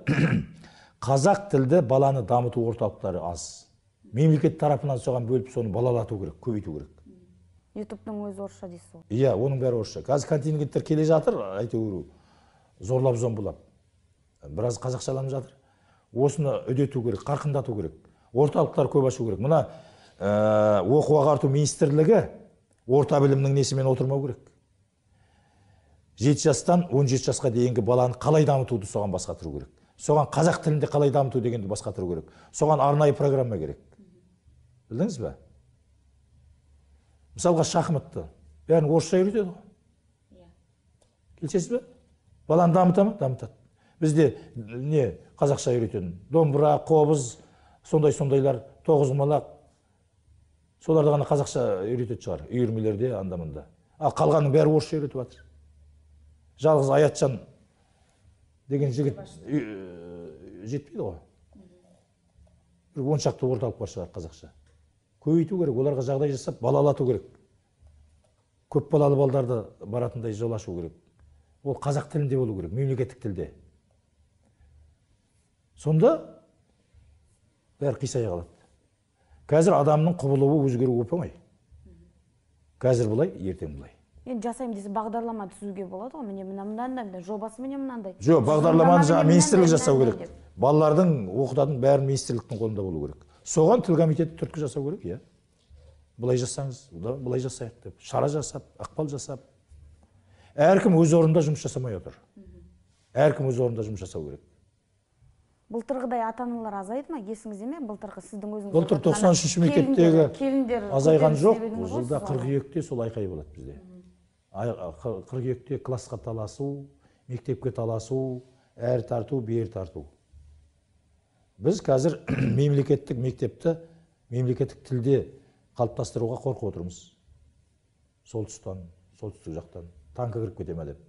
A: қазақ тілді баланы дамыту орталықтары аз. Мемлекет тарапынан соған бөліп соны балалату керек, көбейту керек.
B: Ютубтың өзі орысша дейсіз ғой.
A: Иә, оның бәрі орысша. Қазір контингенттер келе жатыр, әйтеуір зорлап зомбылап. Біраз қазақшаланып жатыр. Осыны үдету керек, қарқындату керек. Орталықтар көп ашу керек. Мына оқу ағарту министрлігі орта білімнің несімен отырмау керек. 7 жастан 17 жасқа дейінгі баланы қалай дамытуды соған басқатыру керек. Соған қазақ тілінде қалай дамыту дегенді басқатыру керек. Соған арнайы программа керек. Білдіңіз бе? Мысалға шахматты бәрін орысша үйретеді ғой. Келсесіз бе? Баланы дамыта ма? Дамытады. Бізде не қазақша үйретеді? Домбыра, қобыз, сондайлар, тоғызқұмалақ. Соларды ғана қазақша үйретеді шығар. Үйірмелерде, анда-мында. Ал қалғанның бәрі орысша үйретіп жатыр. Жалғыз Аятжан деген жігіт жетпейді ғой. Бір 10 шақты орталық бар шығар қазақша. Көбейту керек, оларға жағдай жасап, балалату керек. Көп балалы балдарды баратындай жол ашу керек. Ол қазақ тілінде болу керек, мемлекеттік тілде. Сонда бәрі қисая қалады. Қазір адамның құбылуы өзгеруі оп-оңай. Қазір бұлай, ертең бұлай.
B: Енді жасаймын десе бағдарлама түзуге болады ғой, міне мынандай, жобасы міне мынандай.
A: Жоқ, бағдарламаны министрлік жасау керек. Балалардың оқытатын бәрі министрліктің қолында болу керек. Соған тіл комитеті түрткі жасау керек, иә. Бұлай жасаңыз, бұлай жасайық деп, шара жасап, ықпал жасап. Әркім өз орнында жұмыс жасамай отыр. Әркім өз орнында жұмыс жасау керек.
B: Былтырғыдай ата-аналар азайды ма? Есіңізде ме? Былтырғы сіздің өзіңіз.
A: Былтыр 93 мектептегі азайған жоқ. Жылда қыркүйекте сол айқай болады бізде. Қыркүйекте классқа таласу, мектепке таласу, әр тарту, бер тарту. Біз қазір мемлекеттік мектепті мемлекеттік тілде қалыптастыруға қорқып отырмыз. Сол тұстан, солтүстік жақтан танкі кіріп кете ме деп.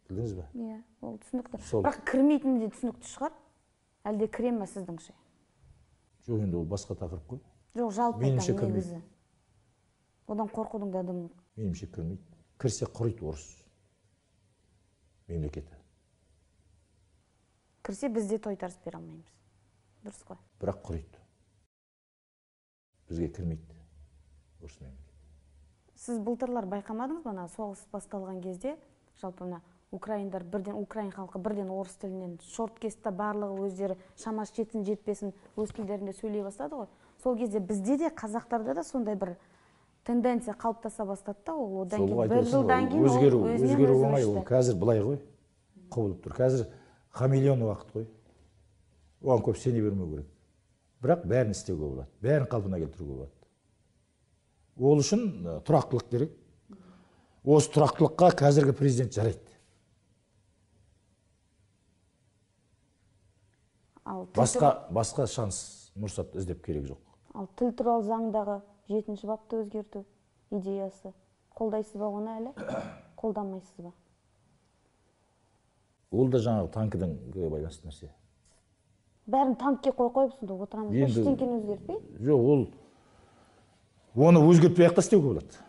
A: Білдіңіз бе?
B: Иә, ол түсінікті. Бірақ кірмейтіні де түсінікті шығар? Әлде кіре ме сіздіңше?
A: Жоқ, енді ол басқа тақырып қой.
B: Жоқ, жалпы айтам негізі. Одан қорқудың да дым.
A: Меніңше кірмейді. Кірсе құриды орыс мемлекеті.
B: Кірсе бізде тойтарыс бере алмаймыз. дұрыс қой.
A: бірақ құриды. Бізге кірмейді. Орыс мемлекет.
B: Сіз былтырлар байқамадыңыз ба, соғыс басталған кезде, жалпы мына украин халқы бірден орыс тілінен шорт кесті барлығы өздері шамасы жетсін жетпесін өз тілдерінде сөйлей бастады ғой. Сол кезде бізде де қазақтарда да сондай бір тенденция қалыптаса бастады да, ол одан кейін бір жылдан кейін
A: өзгеру оңай, ол қазір былай ғой, құбылып тұр. Қазір хамелеон уақыт қой. Оған көп сене бермеу керек. Бірақ бәрін істеуге болады, бәрін қалпына келтіруге болады. Ол үшін тұрақтылық керек. Осы тұрақтылыққа қазіргі президент жарайды. Басқа шанс мұрсат іздеп керек жоқ.
B: Ал тіл туралы заңдағы 7-ші бапты өзгерту идеясы қолдайсыз ба оны әлі? Қолданмайсыз ба?
A: Ол да жаңағы танкіден байланысты нәрсе.
B: Бәрін танкке қойып сонда отырамыз ба? Ештеңкені өзгертпей?
A: Жоқ, оны өзгертпей ақ істеуге болады.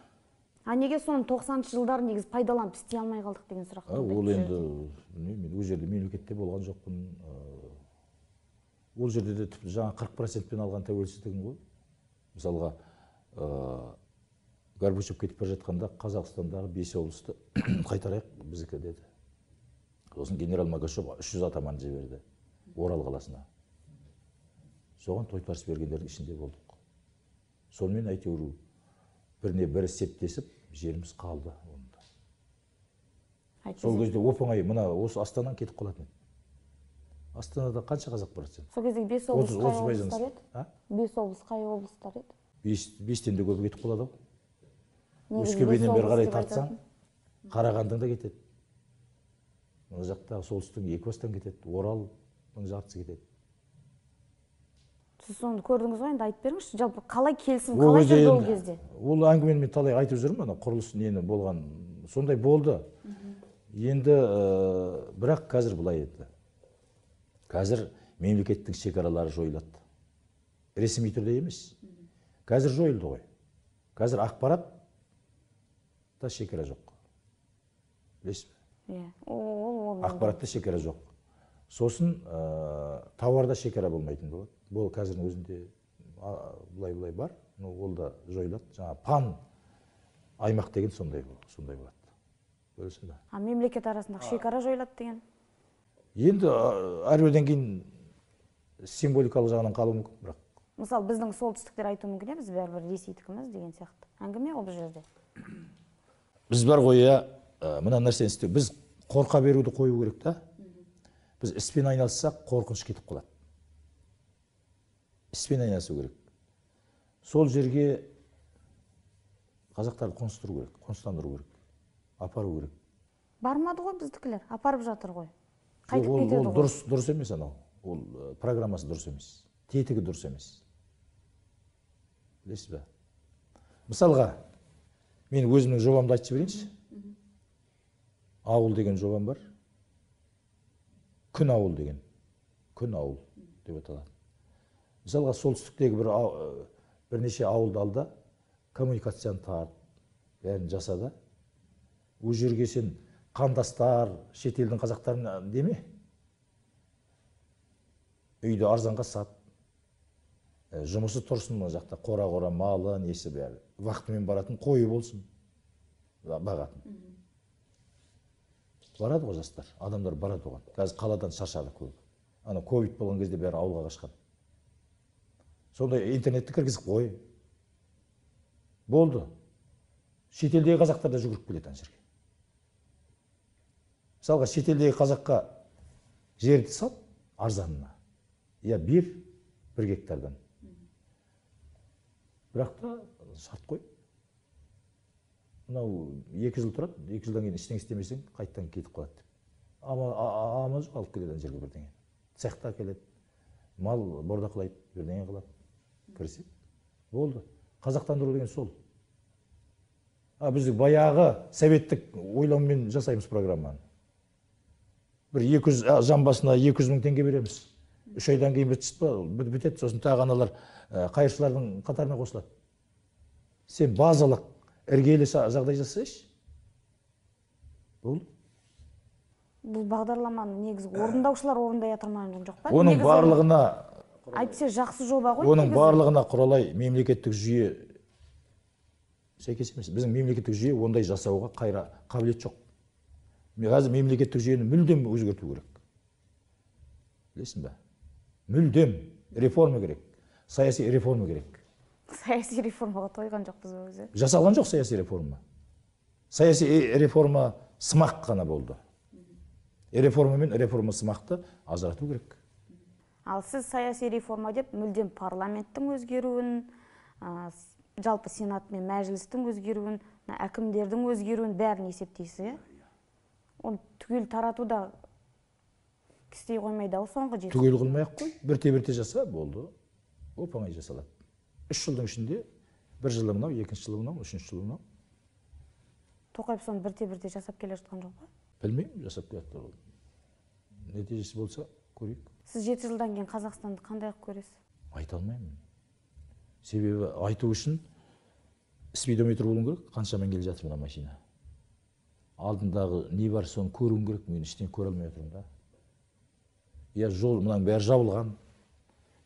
B: А неге соны 90-шы жылдары негіз пайдаланып істей алмай қалдық деген сұрақ?
A: Ол енді ол жерде мемлекетте болған жоқпын. Ол жерде де жаңа 40%-пен алған тәуелсіздігін ғой. Мысалға, Горбачев кетіп бара жатқанда Қазақстандағы 5 облысты қайтарайық біздікі деді. Сосын генерал Магашов 300 атаман жіберді Орал қаласына. Соған тойтарыс бергендердің ішінде болдық. Сонымен әйтеуір біріне бірі септесіп, жеріміз қалды. Сол кезде оп-оңай мына осы Астанадан кетіп қалатын еді. Астанада қанша қазақ бар сен?
B: Сол кездегі 5 облыс қай облыстар еді? 5 облыс қай облыстар еді?
A: 5-тен де көбі кетіп қалады ғой. Өскеменнен бері қарай тартсаң, Қарағандың да кетеді. Мына жақта солтүстіктің Екібастан кетеді, Оралдың жартысы кетеді.
B: Сіз соны көрдіңіз ғой, енді айтып беріңізші, жалпы қалай келісім, қалай жүрді ол кезде?
A: Ол әңгімені мен талай айтып жүрмін, ана құрылыс нені болған, сондай болды. Енді бірақ қазір былай еді. Қазір мемлекеттің шекаралары жойылады. Ресми түрде емес. Қазір жойылды ғой. Қазір ақпарат та шекара жоқ. Білесіз бе? Ақпаратта шекара жоқ. Сосын тауарда шекара болмайтын болады. Бұл қазірдің өзінде бұлай бар. Ол да жойылады. Жаңа пан аймақ деген сондай болады. Көресің бе?
B: Мемлекет арасындағы шекара жойылады деген?
A: Енді әрбірден кейін символикалық жағынан қалуы мүмкін, бірақ.
B: Мысалы, біздің солтүстіктер айтуы мүмкін, біз бәрібір ресейдікіміз деген сияқты. Әңгіме ол бұл жерде.
A: Біз бар ғой, мына нәрсені істеу. Біз қорқа беруді қою керек та. Біз іспен айналыссақ, қорқыныш кетіп қалады. Іспен айналысу керек. Сол жерге қазақтарды қоныстандыру керек, апару керек.
B: Бармады ғой біздікілер, апарып жатыр ғой.
A: Ол дұрыс емес анау. Ол программасы дұрыс емес. Тетігі дұрыс емес. Білесіз бе? Мысалға, мен өзімнің жобамды айтып жіберейінші. Ауыл деген жобам бар. Күн ауыл деген. Күн ауыл деп аталады. Мысалға, солтүстіктегі бірнеше ауылды алда коммуникацияны тартып, бәрін жасады. Ол жерге сен қандастар, шетелдің қазақтарын деме. Үйді арзанға сат. Жұмысы тұрсын мына жақта, қора-қора малы, несі бәрі. Вақтымен баратын қойы болсын. Бағатын. Барады ғой жастар, адамдар барады оған. Қазір қаладан шаршады көп. Ана ковид болған кезде бәрі ауылға қашқан. Сондай интернетті кіргізіп қой. Болды. Шетелдегі қазақтар да жүгіріп келеді ана жерге. Мысалға, шетелдегі қазаққа жерді сат арзанына. Бір гектардан. Бірақ та шарт қой. Мынау 2 жыл тұрады, 2 жылдан кейін іштен істемесең, қайттан кетіп қалады. Амал жоқ, алып келеді ана жерге бірдеңе. Цехта келеді, мал бордақылайды, бірдеңе қылады. Кірсе, болды. Қазақтандыру деген сол. Біз баяғы советтік ойлаумен жасаймыз программаны. Бір 200 жан басына 200 мың теңге береміз. 3 айдан кейін бітеді, сосын тағы аналар қайыршылардың қатарына қосылады. Сен базалық іргелі жағдай жасайшы. Бұл
B: бағдарламаны негізі орындаушылар орындай атырмаған жоқ па?
A: Оның барлығына
B: әйтпесе жақсы жоба ғой.
A: Оның барлығына құралай мемлекеттік жүйе сәйкес емес. Біздің мемлекеттік жүйе ондай жасауға қабілет жоқ. Қазір мемлекеттік жүйені мүлдем өзгерту керек. Білесің бе? Мүлдем реформа керек. Саяси реформа керек.
B: Саяси реформаға тойған жоқпыз өзі.
A: Жасалған жоқ саяси реформа. Саяси реформа сымақ қана болды. Реформа мен реформа сымақты ажырату керек.
B: Ал сіз саяси реформа деп мүлдем парламенттің өзгеруін, жалпы сенат мен мәжілістің өзгеруін, әкімдердің өзгеруін бәрін есептейсіз, е? Оны түгел таратуда істей қоймайды ау соңғы жеті.
A: Түгел қылмай-ақ қой, бірте-бірте жаса болды. Оп-оңай жасалады. 3 жылдың ішінде 1 жылы мынау, 2 жылы мынау, 3 жылы мынау.
B: Тоқаев соны бірте-бірте жасап келе жатқан жоқ па?
A: Білмеймін, жасап келе жатыр. Нәтижесі болса көрейік.
B: Сіз 7 жылдан кейін Қазақстанды қандай көресіз?
A: Айта алмаймын. Себебі айту үшін спидометр болуың керек, қаншамен келе жатыр мына машина. Алдындағы не бар соны көруің керек, мен іштен көре алмай отырмын да. Я жол мынаның бәрі жабылған.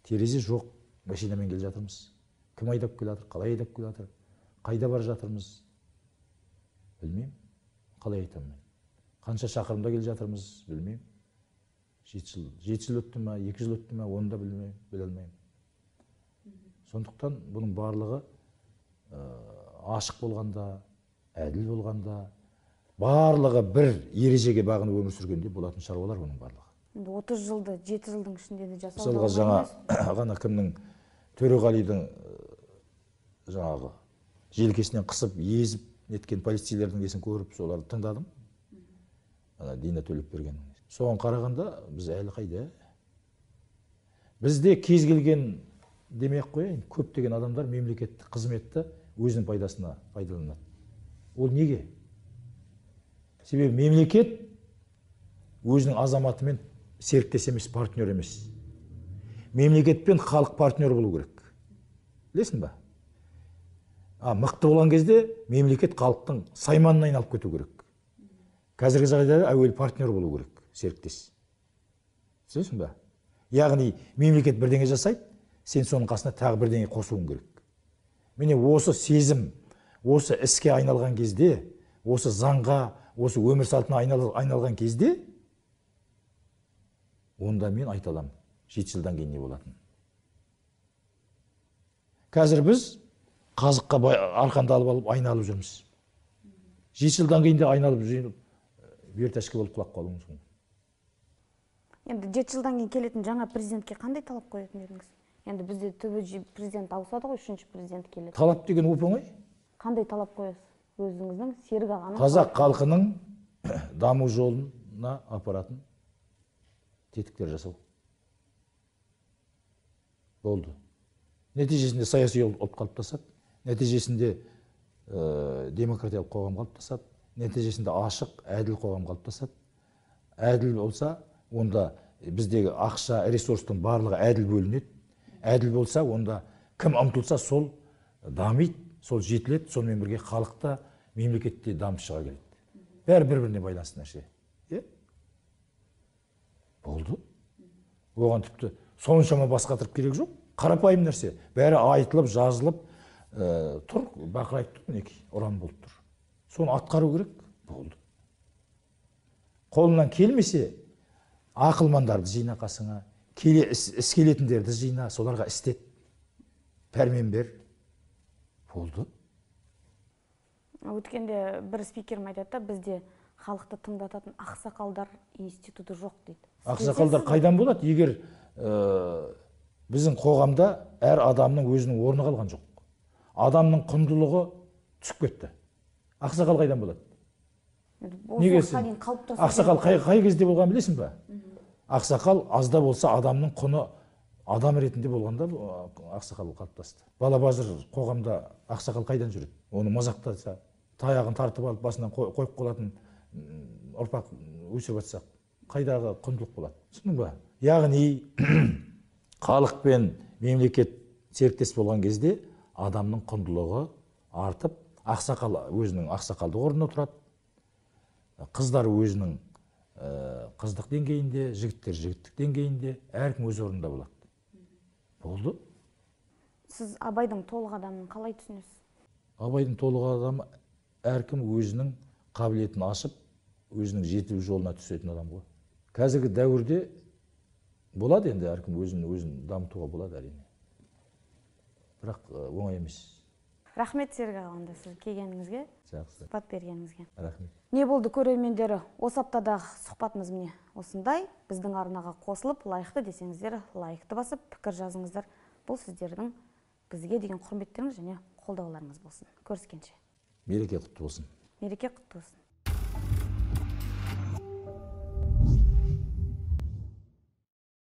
A: Терезе жоқ, машинамен келе жатырмыз. Кім айдап келе жатыр, қалай айдап келе жатыр, қайда бара жатырмыз? Білмеймін. Қалай айтамын мен? Қанша шақырымда келе жатырмыз, білмеймін. 7 жыл өтті ма, 2 жыл өтті ма, оны да біле алмаймын. Сондықтан бұның барлығы ашық болғанда, әділ болғанда, барлығы бір ережеге бағынып өмір сүргенде болатын шаруалар бұның барлығы.
B: 30 жылды 7 жылдың ішінде де жасауды
A: мысалға жаңа ғана кімнің Төреғалидың жаңағы желкесінен қысып, езіп неткен полицейлердің несін көріп, соларды тыңдадым. Дина Төлепберген. Соған қарағанда біз әлі қайда? Бізде кез келген демей-ақ қояйын, көптеген адамдар мемлекеттік қызметті өзінің пайдасына пайдаланады. Ол неге? Себебі мемлекет өзінің азаматымен серіктес емес, партнер емес. Мемлекетпен халық партнер болу керек. Білесің ба? Мықты болған кезде мемлекет халықтың сайманына айналып кету керек. Қазіргі жағдайда әуелі партнер болу керек, серіктес. Түсінесің ба? Яғни мемлекет бірдеңе жасайды, сен соның қасына тағы бірдеңе қосуың керек. Міне осы сезім, осы іске айналған кезде, осы заңға, осы өмір салтына айналған кезде, онда мен айта аламын, 7 жылдан кейін не болатын. Қазір біз қазыққа арқанды алып айналып жүрміз. 7 жылдан кейін де айналып бертәшке болып құлап қалуымыз мүмкін.
B: Енді 7 жылдан кейін келетін жаңа президентке қандай талап қоятын едіңіз? Енді бізде түбі президент ауысады ғой, 3-ші президент келеді.
A: Талап деген оп-оңай.
B: Қандай талап қоясыз? Өзіңіздің Серік ағаның
A: қазақ халқының даму жолына апаратын тетіктер жасау. Болды. Нәтижесінде саяси ұлт қалыптасады, нәтижесінде демократиялық қоғам қалыптасады, нәтижесінде ашық, әділ қоғам қалыптасады. Әділ болса, онда біздегі ақша, ресурстың барлығы әділ бөлінеді. Әділ болса, онда кім ұмтылса, сол дамиды, сол жетіледі, сонымен бірге халықта, мемлекетте дамып шыға келеді. Бәрі бір-біріне байланысты нәрсе. Болды. Оған тіпті соншама басқатырып керек жоқ. Қарапайым нәрсе. Бәрі айтылып, жазылып тұр, бақырайып тұр, мінекей, ұран болып тұр. Соны атқару керек. Болды. Қолынан келмесе, ақылмандарды жина қасыңа, іс келетіндерді жина, соларға істет, пәрмен бер. Болды.
B: Өткенде бір спикерім айтады, бізде халықты тыңдататын ақсақалдар институты жоқ дейді.
A: Ақсақалдар қайдан болады? Егер біздің қоғамда әр адамның өзінің орны қалған жоқ. Адамның құндылығы түсіп кетті. Ақсақал қайдан болады? Негесін? Ақсақал қай кезде болған білесің ба? Ақсақал азда болса адамның құны адам ретінде болғанда ақсақал қалыптасты. Балабазыр қоғамда ақсақал қайдан жүреді? Оны мазақтаса, таяғын тартып алып басынан қойып қалатын ұрпақ өсіп жатсақ, қайдағы құндылық болады? Түсіндің ба? Яғни халық пен мемлекет серіктес болған кезде адамның құндылығы артып, ақсақал өзінің ақсақалдық орнына тұрады. Қыздар өзінің қыздық деңгейінде, жігіттер жігіттік деңгейінде, әркім өз орнында болады. болды.
B: Сіз Абайдың толық адамын қалай түсінесіз?
A: Абайдың толық адамы әркім өзінің қабілетін ашып, өзінің жетілу жолына түсетін адам ғой. Қазіргі дәуірде болады енді әркім өзін дамытуға болады әрине. Бірақ оңай емес.
B: Рахмет Серік аға, онда сіз келгеніңізге,
A: Жақсы.
B: сұхбат бергеніңізге.
A: Рахмет.
B: Не болды көрермендері? Осы аптадағы сұхбатымыз міне осындай. Біздің арнаға қосылып, лайықты десеңіздер, лайықты басып, пікір жазыңыздар. Бұл сіздердің бізге деген құрметтеріңіз және қолдауларыңыз болсын. Көріскенше.
A: Мереке құтты болсын.
B: Мереке құтты болсын.